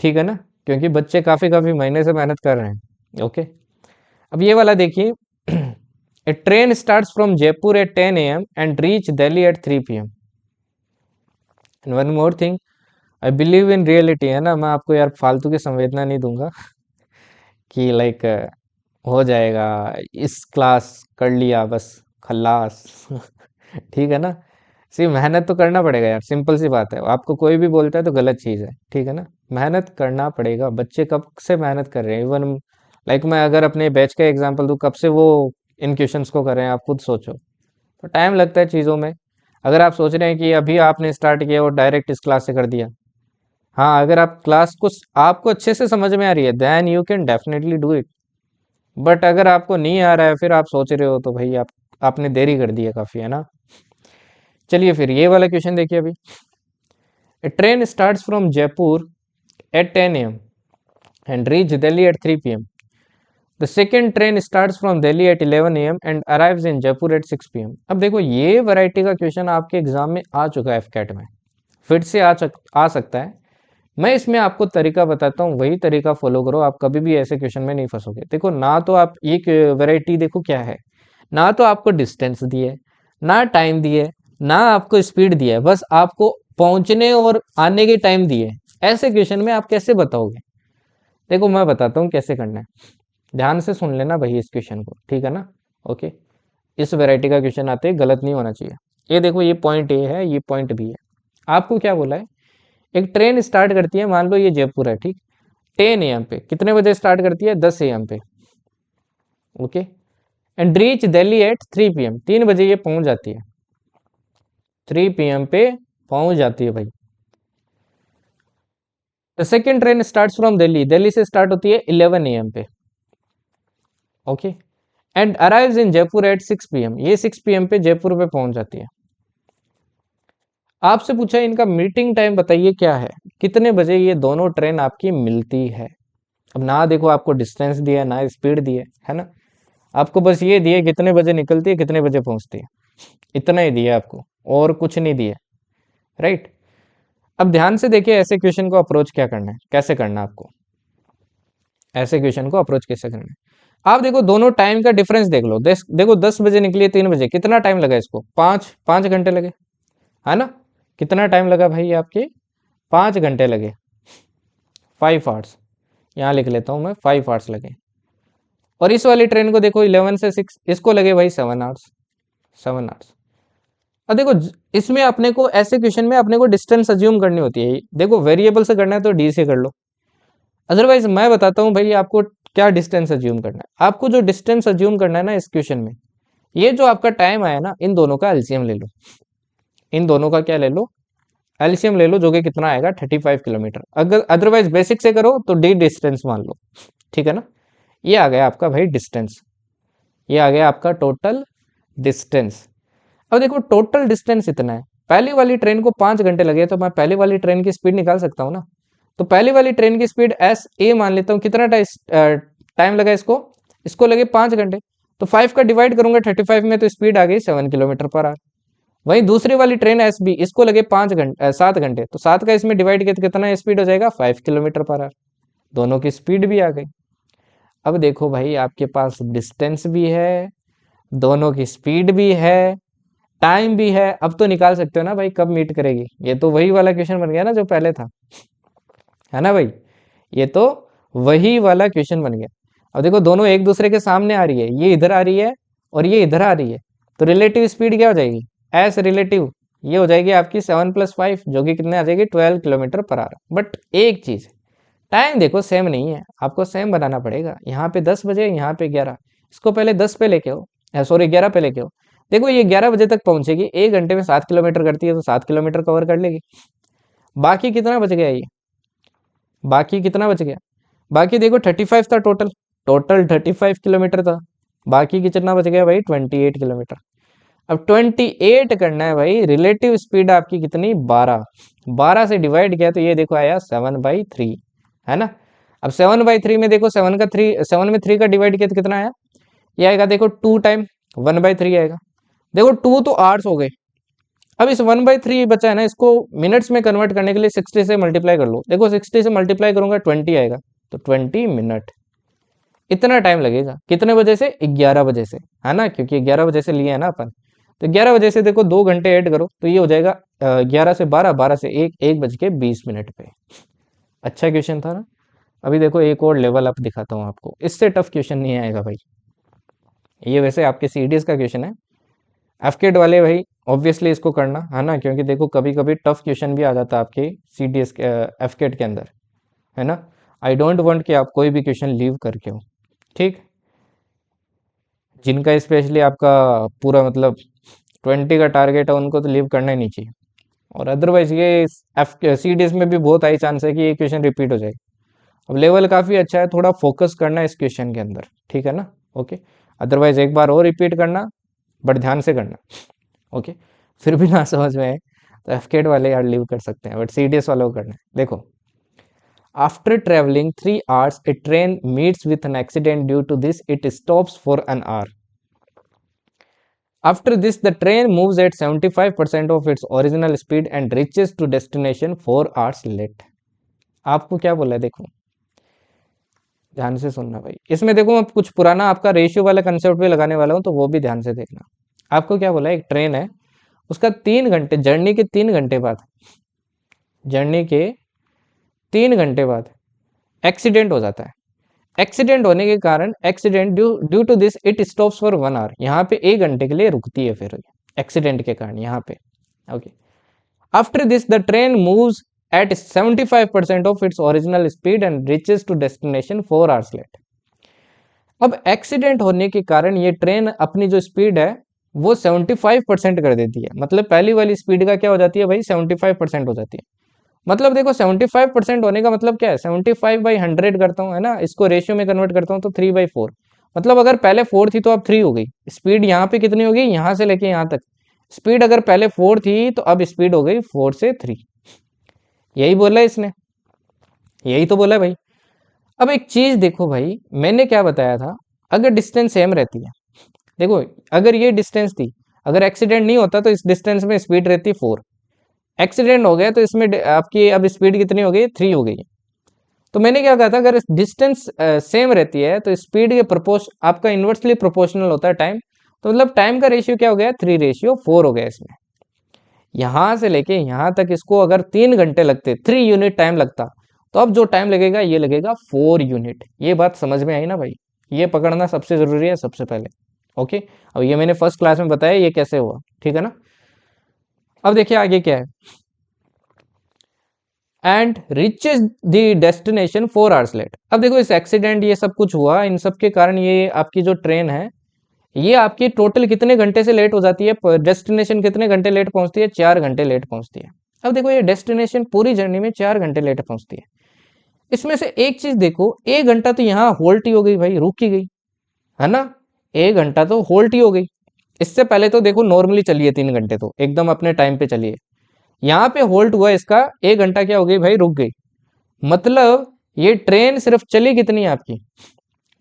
ठीक है ना, क्योंकि बच्चे काफी काफी महीने से मेहनत कर रहे हैं, ओके। अब ये वाला देखिए, a train starts from Jaipur at 10 AM and reach Delhi at 3 PM। And one more thing, I believe in reality, है ना, मैं आपको यार फालतू की संवेदना नहीं दूंगा कि लाइक हो जाएगा, इस क्लास कर लिया बस खल्लास ठीक है ना, सी मेहनत तो करना पड़ेगा यार, सिंपल सी बात है, आपको कोई भी बोलता है तो गलत चीज़ है, ठीक है ना, मेहनत करना पड़ेगा। बच्चे कब से मेहनत कर रहे हैं, इवन लाइक मैं अगर अपने बैच का एग्जांपल दूं, कब से वो इन क्वेश्चंस को कर रहे हैं, आप खुद सोचो, तो टाइम लगता है चीज़ों में। अगर आप सोच रहे हैं कि अभी आपने स्टार्ट किया और डायरेक्ट इस क्लास से कर दिया, हाँ, अगर आप क्लास को आपको अच्छे से समझ में आ रही है then you can definitely do it, but अगर आपको नहीं आ रहा है फिर आप सोच रहे हो तो भाई आपने देरी कर दी है काफी, है ना। चलिए फिर ये वाला क्वेश्चन देखिए अभी, a train starts from Jaipur at 10 AM and reach Delhi at 3 PM। The second train starts from Delhi at 11 AM and arrives in Jaipur at 6 PM। अब देखो ये वैरायटी का क्वेश्चन आपके एग्जाम में आ चुका है एफकेट में, फिर से आ सकता है, मैं इसमें आपको तरीका बताता हूँ, वही तरीका फॉलो करो, आप कभी भी ऐसे क्वेश्चन में नहीं फंसोगे। देखो ना तो आप एक वैरायटी देखो क्या है, ना तो आपको डिस्टेंस दी है, ना टाइम दी है, ना आपको स्पीड दिया है, बस आपको पहुंचने और आने के टाइम दिए हैं। ऐसे क्वेश्चन में आप कैसे बताओगे? देखो मैं बताता हूँ कैसे करना है, ध्यान से सुन लेना भाई इस क्वेश्चन को, ठीक है ना। ओके, इस वैरायटी का क्वेश्चन आते ही गलत नहीं होना चाहिए। ये देखो, ये पॉइंट ए है, ये पॉइंट बी है। आपको क्या बोला है, एक ट्रेन स्टार्ट करती है, मान लो ये जयपुर है, ठीक, 10 AM पे, कितने बजे स्टार्ट करती है, 10 AM पे। Okay, and reach Delhi at 3 PM, 3 बजे ये पहुंच जाती है, 3 PM पे पहुंच जाती है भाई। The second train start from Delhi, Delhi से स्टार्ट होती है 11 AM पे। Okay, and arrives in Jaipur at 6 PM, ये 6 PM पे जयपुर पे पहुंच जाती है। आपसे पूछा है इनका मीटिंग टाइम बताइए क्या है, कितने बजे ये दोनों ट्रेन आपकी मिलती है। अब ना देखो आपको डिस्टेंस दिया है, ना स्पीड दी है ना, आपको बस ये दिए कितने बजे निकलती है, कितने बजे पहुंचती है, इतना ही दिया आपको, और कुछ नहीं दिया, राइट। अब ध्यान से देखिए ऐसे क्वेश्चन को अप्रोच क्या करना है, कैसे करना है आपको, ऐसे क्वेश्चन को अप्रोच कैसे करना है। आप देखो दोनों टाइम का डिफरेंस देख लो, देखो 10 बजे निकली है, 3 बजे, कितना टाइम लगा इसको, 5 घंटे लगे, है ना। कितना टाइम लगा भाई आपके, 5 घंटे लगे, 5 आवर्स, यहाँ लिख लेता हूँ मैं, 5 आवर्स लगे। और इस वाली ट्रेन को देखो 11 से 6, इसको लगे भाई 7 आवर्स, 7 आवर्स। अब देखो इसमें अपने को, ऐसे क्वेश्चन में अपने को डिस्टेंस अज्यूम करनी होती है। देखो वेरिएबल से करना है तो डी से कर लो, अदरवाइज मैं बताता हूँ भाई आपको क्या डिस्टेंस अज्यूम करना है। आपको जो डिस्टेंस अज्यूम करना है ना इस क्वेश्चन में, ये जो आपका टाइम आया ना, इन दोनों का एलसीएम ले लो, इन दोनों का क्या ले लो, एलसीएम ले लो, जो कि कितना आएगा 35 किलोमीटर। अगर अदरवाइज बेसिक से करो तो डी डिस्टेंस मान लो, ठीक है ना। ये आ गया आपका भाई डिस्टेंस, ये आ गया आपका टोटल डिस्टेंस। अब देखो टोटल डिस्टेंस इतना है, पहली वाली ट्रेन को 5 घंटे लगे, तो मैं पहली वाली ट्रेन की स्पीड निकाल सकता हूँ ना। तो पहली वाली ट्रेन की स्पीड एस ए मान लेता हूँ, कितना टाइम लगा इसको, इसको लगे 5 घंटे, तो 5 का डिवाइड करूंगा 35 में, तो स्पीड आ गई 7 किलोमीटर पर आवर। वहीं दूसरी वाली ट्रेन एस बी, इसको लगे 7 घंटे, तो 7 का इसमें डिवाइड किया तो कितना स्पीड हो जाएगा, 5 किलोमीटर पर आवर। दोनों की स्पीड भी आ गई। अब देखो भाई आपके पास डिस्टेंस भी है, दोनों की स्पीड भी है, टाइम भी है। अब तो निकाल सकते हो ना भाई कब मीट करेगी। ये तो वही वाला क्वेश्चन बन गया ना जो पहले था, है ना भाई, ये तो वही वाला क्वेश्चन बन गया। अब देखो दोनों एक दूसरे के सामने आ रही है, ये इधर आ रही है और ये इधर आ रही है, तो रिलेटिव स्पीड क्या हो जाएगी, एस रिलेटिव, ये हो जाएगी आपकी 7 + 5, जो कि कितने आ जाएगी 12 किलोमीटर पर आवर। बट एक चीज, टाइम देखो सेम नहीं है, आपको सेम बनाना पड़ेगा। यहाँ पे 10 बजे, यहाँ पे 11, इसको पहले 10 पे लेके आओ, सॉरी 11 पे लेके आओ। देखो ये 11 बजे तक पहुंचेगी, 1 घंटे में 7 किलोमीटर करती है, तो 7 किलोमीटर कवर कर लेगी। बाकी कितना बच गया ये, बाकी कितना बच गया, बाकी देखो 35 था टोटल, टोटल 35 किलोमीटर था, बाकी कितना बच गया भाई 28 किलोमीटर। अब 28 करना है भाई, रिलेटिव स्पीड आपकी कितनी 12, 12 से डिवाइड किया तो ये देखो आया 7/3, है ना। अब 7/3 में देखो 7 में 3 का डिवाइड किया तो कितना आया, ये आएगा देखो 2 टाइम 1/3 आएगा। देखो 2 तो आवर्स हो गए। अब इस 1/3 बचा है ना, इसको मिनट्स में कन्वर्ट करने के लिए 60 से मल्टीप्लाई कर लो। देखो 60 से मल्टीप्लाई करूंगा 20 आएगा, तो 20 मिनट, इतना टाइम लगेगा। कितने बजे से, 11 बजे से, है ना, क्योंकि 11 बजे से लिए है ना अपन। तो 11 बजे से देखो 2 घंटे ऐड करो तो ये हो जाएगा 11 से 12, 12 से 1, 1 बज के 20 मिनट पे। अच्छा क्वेश्चन था ना। अभी देखो एक और लेवल अप दिखाता हूँ आपको, इससे टफ क्वेश्चन नहीं आएगा भाई। ये वैसे आपके सीडीएस का क्वेश्चन है, एफकेट वाले भाई ऑब्वियसली इसको करना है ना, क्योंकि देखो कभी कभी टफ क्वेश्चन भी आ जाता है आपके सीडीएस के एफकेट के अंदर, है ना। आई डोंट वांट कि आप कोई भी क्वेश्चन लीव करके हो, ठीक। जिनका स्पेशली आपका पूरा मतलब 20 का टारगेट है उनको तो लीव करना ही नहीं चाहिए। और अदरवाइज ये एफ सीडीएस में भी बहुत हाई चांस है कि ये क्वेश्चन रिपीट हो जाए। अब लेवल काफ़ी अच्छा है, थोड़ा फोकस करना है इस क्वेश्चन के अंदर, ठीक है ना। ओके, अदरवाइज एक बार और रिपीट करना, बट ध्यान से करना। ओके, फिर भी ना समझ में आए तो एफकेट वाले यार लीव कर सकते हैं, बट सीडीएस वालों को करना है। देखो, after travelling 3 hours a train meets with an accident, due to this it stops for an hour. After this the train moves at 75% of its original speed and reaches to destination 4 hours late. आपको क्या बोला है देखो, ध्यान से सुनना भाई। इसमें देखो मैं कुछ पुराना आपका रेशियो वाला कंसेप्ट भी लगाने वाला हूँ, तो वो भी ध्यान से देखना। आपको क्या बोला है, एक ट्रेन है, उसका 3 घंटे जर्नी के 3 घंटे बाद, जर्नी के 3 घंटे बाद एक्सीडेंट हो जाता है। एक्सीडेंट होने के कारण, accident due due to this it stops for 1 hour, यहाँ पे 1 घंटे के लिए रुकती है फिर एक्सीडेंट के कारण यहाँ पे। Okay, after this the train moves at 75% of its original speed and reaches to destination 4 hours late। अब एक्सीडेंट होने के कारण ये ट्रेन अपनी जो स्पीड है वो 75% कर देती है। मतलब पहली वाली स्पीड का क्या हो जाती है भाई, 75% हो जाती है। मतलब देखो 75% होने का मतलब क्या है, 75/100 करता हूँ है ना, इसको रेशियो में कन्वर्ट करता हूँ तो 3/4। मतलब अगर पहले 4 थी तो अब 3 हो गई। स्पीड यहाँ पे कितनी होगी, यहाँ से लेके यहाँ तक स्पीड अगर पहले 4 थी तो अब स्पीड हो गई 4 से 3। यही बोला है इसने, यही तो बोला है भाई। अब एक चीज देखो भाई, मैंने क्या बताया था, अगर डिस्टेंस सेम रहती है, देखो अगर ये डिस्टेंस थी, अगर एक्सीडेंट नहीं होता तो इस डिस्टेंस में स्पीड रहती 4, एक्सीडेंट हो गया तो इसमें आपकी अब स्पीड कितनी हो गई, 3 हो गई है। तो मैंने क्या कहा था, अगर डिस्टेंस सेम रहती है तो स्पीड के आपका इन्वर्सली प्रोपोर्शनल होता है टाइम। तो मतलब टाइम का रेशियो क्या हो गया, 3/4 हो गया इसमें। यहां से लेके यहां तक इसको अगर 3 घंटे लगते, 3 यूनिट टाइम लगता, तो अब जो टाइम लगेगा ये लगेगा 4 यूनिट। ये बात समझ में आई ना भाई, ये पकड़ना सबसे जरूरी है सबसे पहले। ओके, अब ये मैंने फर्स्ट क्लास में बताया ये कैसे हुआ, ठीक है ना। अब देखिए आगे क्या है, and reaches the destination 4 hours late. अब देखो इस एक्सीडेंट ये सब कुछ हुआ, इन सब के कारण ये आपकी जो ट्रेन है ये आपकी टोटल कितने घंटे से लेट हो जाती है, डेस्टिनेशन कितने घंटे लेट पहुंचती है, 4 घंटे लेट पहुंचती है। अब देखो ये डेस्टिनेशन पूरी जर्नी में 4 घंटे लेट पहुंचती है। इसमें से एक चीज देखो, 1 घंटा तो यहाँ होल्ट ही हो गई भाई, रुक ही गई है ना। 1 घंटा तो होल्ट ही हो गई। इससे पहले तो देखो नॉर्मली चलिए 3 घंटे तो एकदम अपने टाइम पे चलिए, यहाँ पे होल्ट हुआ इसका 1 घंटा, क्या हो गई भाई, रुक गई। मतलब ये ट्रेन सिर्फ चली कितनी है आपकी,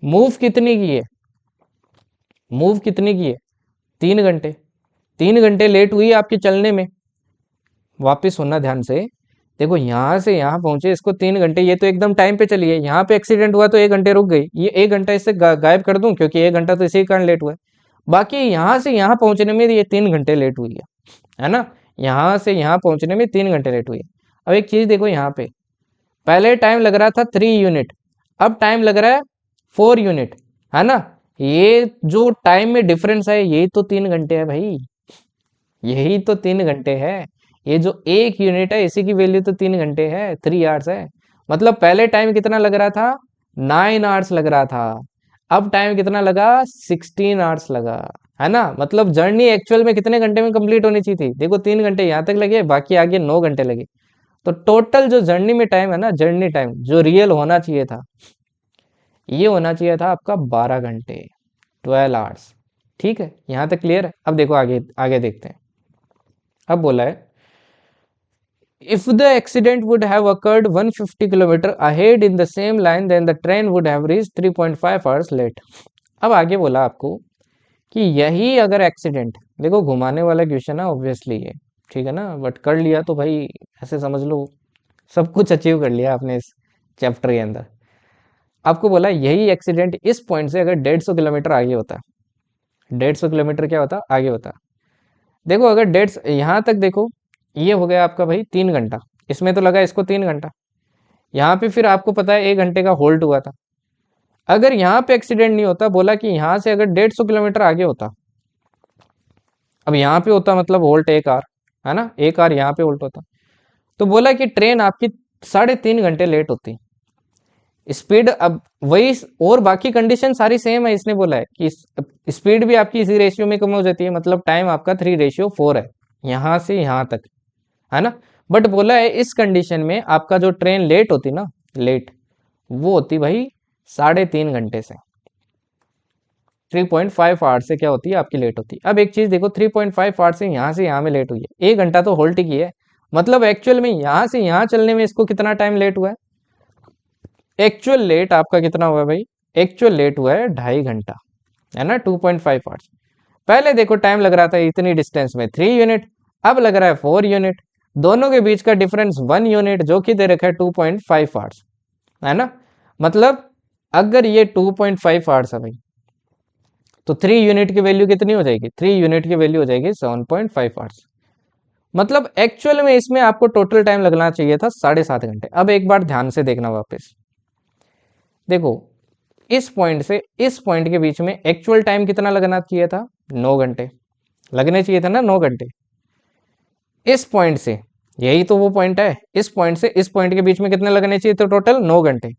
मूव कितनी की है, मूव कितनी की है, 3 घंटे। 3 घंटे लेट हुई आपके चलने में। वापिस सुनना ध्यान से, देखो यहाँ से यहाँ पहुंचे इसको 3 घंटे, ये तो एकदम टाइम पे चली है। यहाँ पे एक्सीडेंट हुआ तो 1 घंटे रुक गई, ये 1 घंटा इससे गायब कर दूं क्योंकि 1 घंटा तो इसी के कारण लेट हुआ है। बाकी यहाँ से यहाँ पहुंचने में ये 3 घंटे लेट हुई है ना। यहाँ से यहाँ पहुंचने में 3 घंटे लेट हुई है। अब एक चीज देखो, यहाँ पे पहले टाइम लग रहा था 3 यूनिट, अब टाइम लग रहा है 4 यूनिट, है ना। ये जो टाइम में डिफरेंस है यही तो 3 घंटे है भाई, यही तो 3 घंटे है। ये जो 1 यूनिट है इसी की वैल्यू तो 3 घंटे है, 3 आवर्स है। मतलब पहले टाइम कितना लग रहा था, 9 आवर्स लग रहा था, अब टाइम कितना लगा, 16 आवर्स लगा, है ना। मतलब जर्नी एक्चुअल में कितने घंटे में कंप्लीट होनी चाहिए थी, देखो 3 घंटे यहाँ तक लगे, बाकी आगे 9 घंटे लगे। तो टोटल जो जर्नी में टाइम है ना, जर्नी टाइम जो रियल होना चाहिए था, ये होना चाहिए था आपका 12 घंटे, 12 आवर्स। ठीक है, यहाँ तक क्लियर है। अब देखो आगे आगे देखते हैं। अब बोला है, if the accident would have occurred 150 kilometer ahead in the same line then the train would have reached 3.5 hours late। अब आगे बोला आपको कि यही अगर एक्सीडेंट, देखो घुमाने वाला क्वेश्चन है ऑब्वियसली ये, ठीक है ना, बट कर लिया तो भाई ऐसे समझ लो सब कुछ अचीव कर लिया आपने इस चैप्टर के अंदर। आपको बोला यही एक्सीडेंट इस पॉइंट से अगर 150 किलोमीटर आगे होता, 150 किलोमीटर क्या होता आगे होता। देखो अगर 150 यहाँ तक देखो, ये हो गया आपका भाई 3 घंटा, इसमें तो लगा इसको 3 घंटा, यहाँ पे फिर आपको पता है 1 घंटे का होल्ट हुआ था। अगर यहाँ पे एक्सीडेंट नहीं होता, बोला कि यहाँ से अगर 150 किलोमीटर आगे होता, अब यहाँ पे होता मतलब होल्ट 1 आवर, है ना, 1 आवर यहाँ पे होल्ट होता, तो बोला कि ट्रेन आपकी 3.5 घंटे लेट होती। स्पीड अब वही और बाकी कंडीशन सारी सेम है, इसने बोला है कि स्पीड भी आपकी इसी रेशियो में कम हो जाती है, मतलब टाइम आपका 3/4 है यहाँ से यहाँ तक, है ना। बट बोला है इस कंडीशन में आपका जो ट्रेन लेट होती ना, लेट वो होती भाई 3.5 घंटे से, 3.5 आवर से क्या होती है आपकी लेट होती है। अब एक चीज देखो, 3.5 आवर से यहाँ में लेट हुई है, 1 घंटा तो होल्ट की है, मतलब एक्चुअल में यहाँ से यहाँ चलने में इसको कितना टाइम लेट हुआ है, एक्चुअल लेट आपका कितना हुआ है भाई, एक्चुअल लेट हुआ है 2.5 घंटा, है ना, 2.5 आवर्स। पहले देखो टाइम लग रहा था इतनी डिस्टेंस में 3 यूनिट, अब लग रहा है 4 यूनिट। दोनों के बीच का डिफरेंस 1 यूनिट जो कि दे रखा है 2.5 आवर्स, है ना। मतलब अगर ये 2.5 आवर्स है भाई, तो 3 यूनिट की वैल्यू कितनी हो जाएगी, 3 यूनिट की वैल्यू हो जाएगी 7.5 आवर्स। मतलब एक्चुअल में इसमें आपको टोटल टाइम लगना चाहिए था 7.5 घंटे। अब एक बार ध्यान से देखना वापस, देखो इस पॉइंट से इस पॉइंट के बीच में एक्चुअल टाइम कितना लगना चाहिए था, 9 घंटे लगने चाहिए था ना, 9 घंटे। इस पॉइंट से, यही तो वो पॉइंट है, इस पॉइंट से इस पॉइंट के बीच में कितने लगने चाहिए थे, टोटल 9 घंटे।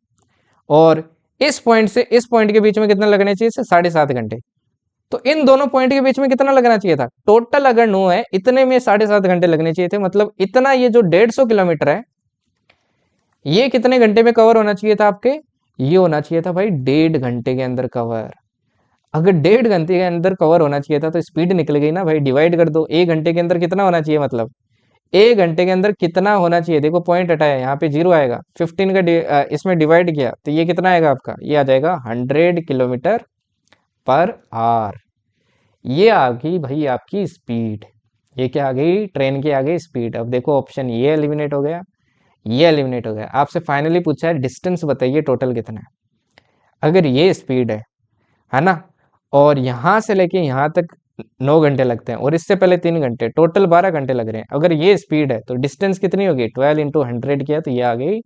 और इस पॉइंट से इस पॉइंट के बीच में कितने लगने चाहिए थे, 7.5 घंटे। तो इन दोनों पॉइंट के बीच में कितना लगना चाहिए था, टोटल अगर 9 है, इतने में 7.5 घंटे लगने चाहिए थे। मतलब इतना, ये जो 150 किलोमीटर है, ये कितने घंटे में कवर होना चाहिए था आपके, ये होना चाहिए था भाई 1.5 घंटे के अंदर कवर। अगर 1.5 घंटे के अंदर कवर होना चाहिए था तो स्पीड निकल गई ना भाई, डिवाइड कर दो, 1 घंटे के अंदर कितना होना चाहिए, मतलब 1 घंटे के अंदर कितना होना चाहिए। देखो पॉइंट हटाया, यहाँ पे 0 आएगा, 15 का इसमें डिवाइड किया तो ये कितना आएगा आपका, ये आ जाएगा 100 किलोमीटर पर आवर। ये आ गई भाई आपकी स्पीड, ये क्या आ गई, ट्रेन की आ गई स्पीड। अब देखो ऑप्शन ये एलिमिनेट हो गया, ये एलिमिनेट हो गया। आपसे फाइनली पूछा है डिस्टेंस बताइए टोटल कितना है। अगर ये स्पीड है ना, और यहाँ से लेके यहाँ तक 9 घंटे लगते हैं, और इससे पहले 3 घंटे, टोटल 12 घंटे लग रहे हैं। अगर ये स्पीड है तो डिस्टेंस कितनी होगी, 12 × 100 किया तो ये आ गई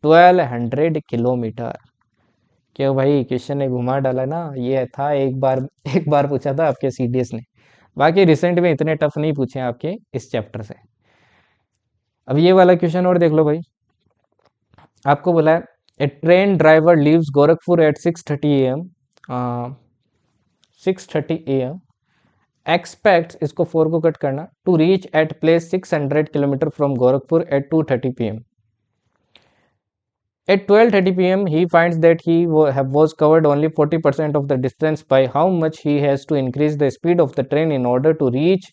1200 किलोमीटर। क्यों भाई, क्वेश्चन ने घुमा डाला ना, ये था एक बार पूछा था आपके सीडीएस ने। बाकी रिसेंट में इतने टफ नहीं पूछे हैं आपके इस चैप्टर से। अब ये वाला क्वेश्चन और देख लो भाई, आपको बोला है a train driver leaves Gorakhpur at 6:30 AM, 6:30 AM expects, इसको 4 को कट करना, to reach at place 600 kilometre from Gorakhpur at 2:30 PM। At 12:30 p.m., he finds that he was covered only 40% of the distance. By how much he has to increase the speed of the train in order to reach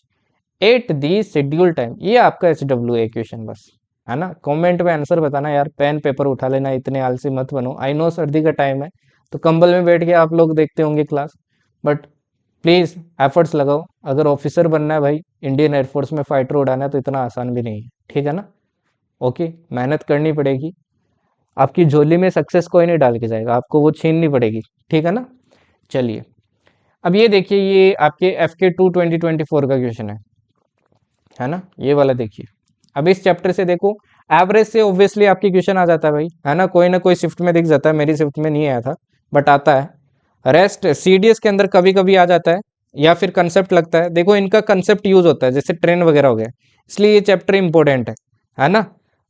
at the scheduled time? ये आपका SW है question बस, है ना। Comment में answer बताना यार, pen paper उठा लेना, इतने आलसी मत बनो। आई नो सर्दी का टाइम है तो कंबल में बैठ के आप लोग देखते होंगे क्लास, बट प्लीज़ एफर्ट्स लगाओ। अगर ऑफिसर बनना है भाई, इंडियन एयरफोर्स में फाइटर उड़ाना है, तो इतना आसान भी नहीं है, ठीक है ना। ओके, मेहनत करनी पड़ेगी। आपकी झोली में सक्सेस कोई नहीं डाल के जाएगा, आपको वो छीननी पड़ेगी, ठीक है ना। चलिए, अब ये देखिए, ये आपके FK2 2024 का क्वेश्चन है ना, ये वाला देखिए। अब इस चैप्टर से देखो, एवरेज से ऑब्वियसली आपकी क्वेश्चन आ जाता है भाई, है ना कोई शिफ्ट में दिख जाता है। मेरी शिफ्ट में नहीं आया था बट आता है। रेस्ट CDS के अंदर कभी कभी आ जाता है, या फिर कंसेप्ट लगता है। देखो इनका कंसेप्ट यूज होता है, जैसे ट्रेन वगैरह हो गया, इसलिए ये चैप्टर इंपॉर्टेंट है ना।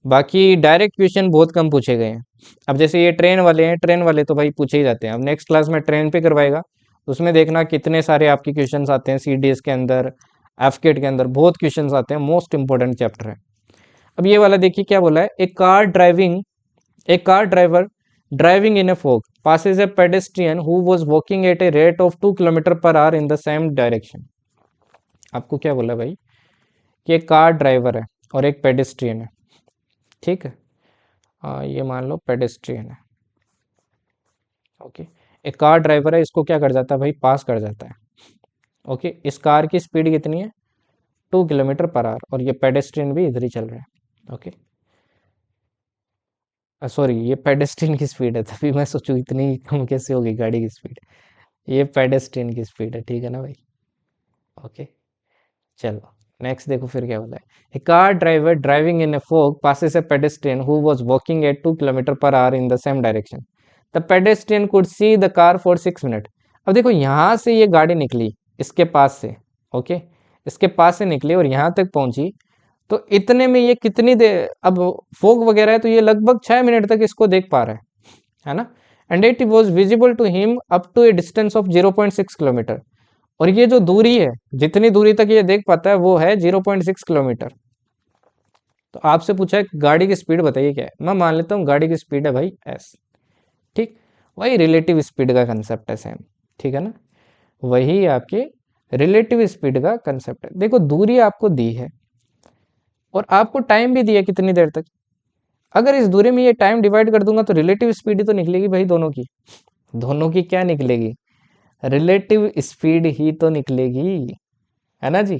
बाकी डायरेक्ट क्वेश्चन बहुत कम पूछे गए हैं। अब जैसे ये ट्रेन वाले हैं, ट्रेन वाले तो भाई पूछे ही जाते हैं। अब नेक्स्ट क्लास में ट्रेन पे करवाएगा, उसमें देखना कितने सारे आपके क्वेश्चंस आते हैं CDS के अंदर, एफकेट के अंदर बहुत क्वेश्चंस आते हैं। मोस्ट इंपॉर्टेंट चैप्टर है। अब ये वाला देखिए क्या बोला है, a car driver driving in a fog passes a pedestrian who was walking at a rate of 2 km/h in the same direction। आपको क्या बोला भाई, कि एक कार ड्राइवर है और एक पेडेस्ट्रियन है, ठीक है। ये मान लो पेडेस्ट्रियन है, ओके। एक कार ड्राइवर है, इसको क्या कर जाता है भाई, पास कर जाता है, ओके। इस कार की स्पीड कितनी है, 2 km/h, और ये पेडेस्ट्रियन भी इधर ही चल रहा है, ओके। सॉरी, ये पेडेस्ट्रियन की स्पीड है, तभी मैं सोचूं इतनी कम कैसे होगी गाड़ी की स्पीड। ये पेडेस्ट्रियन की स्पीड है, ठीक है ना भाई, ओके। चलो नेक्स्ट देखो फिर क्या बोला है, a car driver driving in a fog passes a pedestrian who was walking at 2 km/h in the same direction। The pedestrian could see the car for 6 minutes। अब देखो यहाँ से ये गाड़ी निकली, इसके पास से, ओके, इसके पास से निकली और यहाँ तक पहुंची, तो इतने में ये कितनी देर, अब फोग वगैरह है तो ये लगभग 6 मिनट तक इसको देख पा रहा है ना। And it was visible to him up to a distance of 0.6 kilometre. और ये जो दूरी है, जितनी दूरी तक ये देख पाता है वो है 0.6 किलोमीटर। तो आपसे पूछा है गाड़ी की स्पीड बताइए क्या है, मैं मान लेता हूँ गाड़ी की स्पीड है भाई s, ठीक। वही रिलेटिव स्पीड का कंसेप्ट है सेम, ठीक है ना। वही आपके रिलेटिव स्पीड का कंसेप्ट है। देखो दूरी आपको दी है और आपको टाइम भी दिया कितनी देर तक। अगर इस दूरी में ये टाइम डिवाइड कर दूंगा तो रिलेटिव स्पीड ही तो निकलेगी भाई दोनों की। दोनों की क्या निकलेगी, रिलेटिव स्पीड ही तो निकलेगी, है ना जी,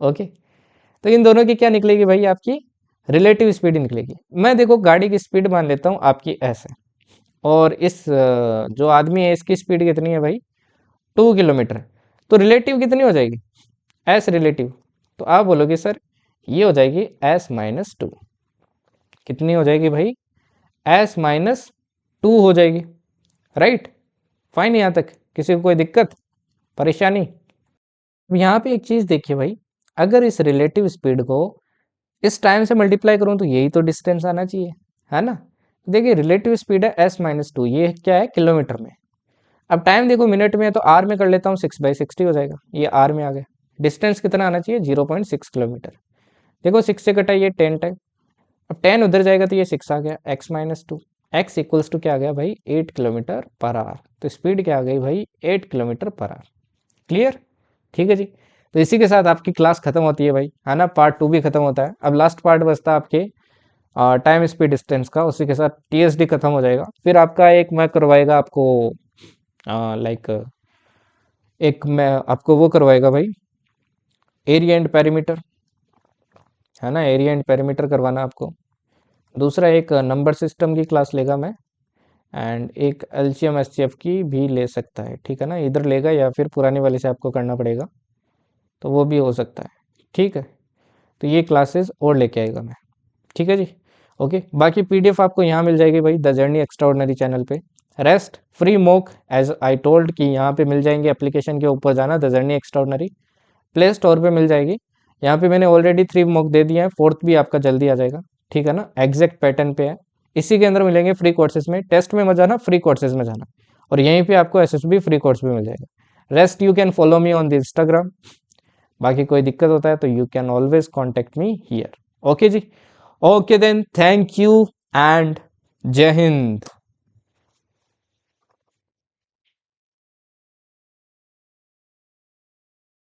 ओके। तो इन दोनों की क्या निकलेगी भाई, आपकी रिलेटिव स्पीड निकलेगी। मैं देखो गाड़ी की स्पीड मान लेता हूँ आपकी एस है, और इस जो आदमी है इसकी स्पीड कितनी है भाई, 2 किलोमीटर। तो रिलेटिव कितनी हो जाएगी, एस रिलेटिव। तो आप बोलोगे सर ये हो जाएगी S-2। कितनी हो जाएगी भाई, S-2 हो जाएगी, राइट। फाइन, यहाँ तक किसी को कोई दिक्कत परेशानी। अब यहाँ पे एक चीज देखिए भाई, अगर इस रिलेटिव स्पीड को इस टाइम से मल्टीप्लाई करूँ तो यही तो डिस्टेंस आना चाहिए, है ना। देखिए रिलेटिव स्पीड है S-2, ये क्या है किलोमीटर में। अब टाइम देखो मिनट में है, तो आर में कर लेता हूँ, 6/60 हो जाएगा, ये आर में आ गया। डिस्टेंस कितना आना चाहिए, 0.6 किलोमीटर। देखो 6 से कटा ये 10 टाइम, अब 10 उधर जाएगा तो ये 6 आ गया, x-2। x इक्वल्स टू क्या आ गया भाई, 8 किलोमीटर पर आवर। तो स्पीड क्या आ गई भाई, 8 किलोमीटर पर आवर। क्लियर, ठीक है जी। तो इसी के साथ आपकी क्लास खत्म होती है भाई, है ना। पार्ट 2 भी खत्म होता है। अब लास्ट पार्ट बचता है आपके टाइम स्पीड डिस्टेंस का, उसी के साथ टीएसडी खत्म हो जाएगा। फिर आपका एक मैं करवाएगा आपको, लाइक एक मैं आपको वो करवाएगा भाई, एरिया एंड पेरीमीटर, है ना। एरिया एंड पेरीमीटर करवाना आपको। दूसरा एक नंबर सिस्टम की क्लास लेगा मैं, एंड एक एलसीएम एचसीएफ की भी ले सकता है, ठीक है ना। इधर लेगा या फिर पुरानी वाली से आपको करना पड़ेगा, तो वो भी हो सकता है, ठीक है। तो ये क्लासेस और लेके आएगा मैं, ठीक है जी। ओके, बाकी पीडीएफ आपको यहाँ मिल जाएगी भाई, द जर्नी एक्स्ट्राऑर्डिनरी चैनल पे। Rest free mock as I told कि यहाँ पे मिल जाएंगे, एप्लीकेशन के ऊपर जाना, the journey extraordinary, play store पे मिल जाएगी। यहाँ पे मैंने ऑलरेडी 3 मॉक दे दिए हैं, 4th भी आपका जल्दी आ जाएगा, ठीक है ना। एग्जैक्ट पैटर्न पे है, इसी के अंदर मिलेंगे फ्री कोर्सेज में। टेस्ट में मत जाना, फ्री कोर्सेज में जाना, और यहीं पे आपको एसएसबी फ्री कोर्स भी मिल जाएगा। Rest you can follow me on the Instagram. बाकी कोई दिक्कत होता है तो you can always contact me here. Okay जी, okay then, thank you and जय हिंद।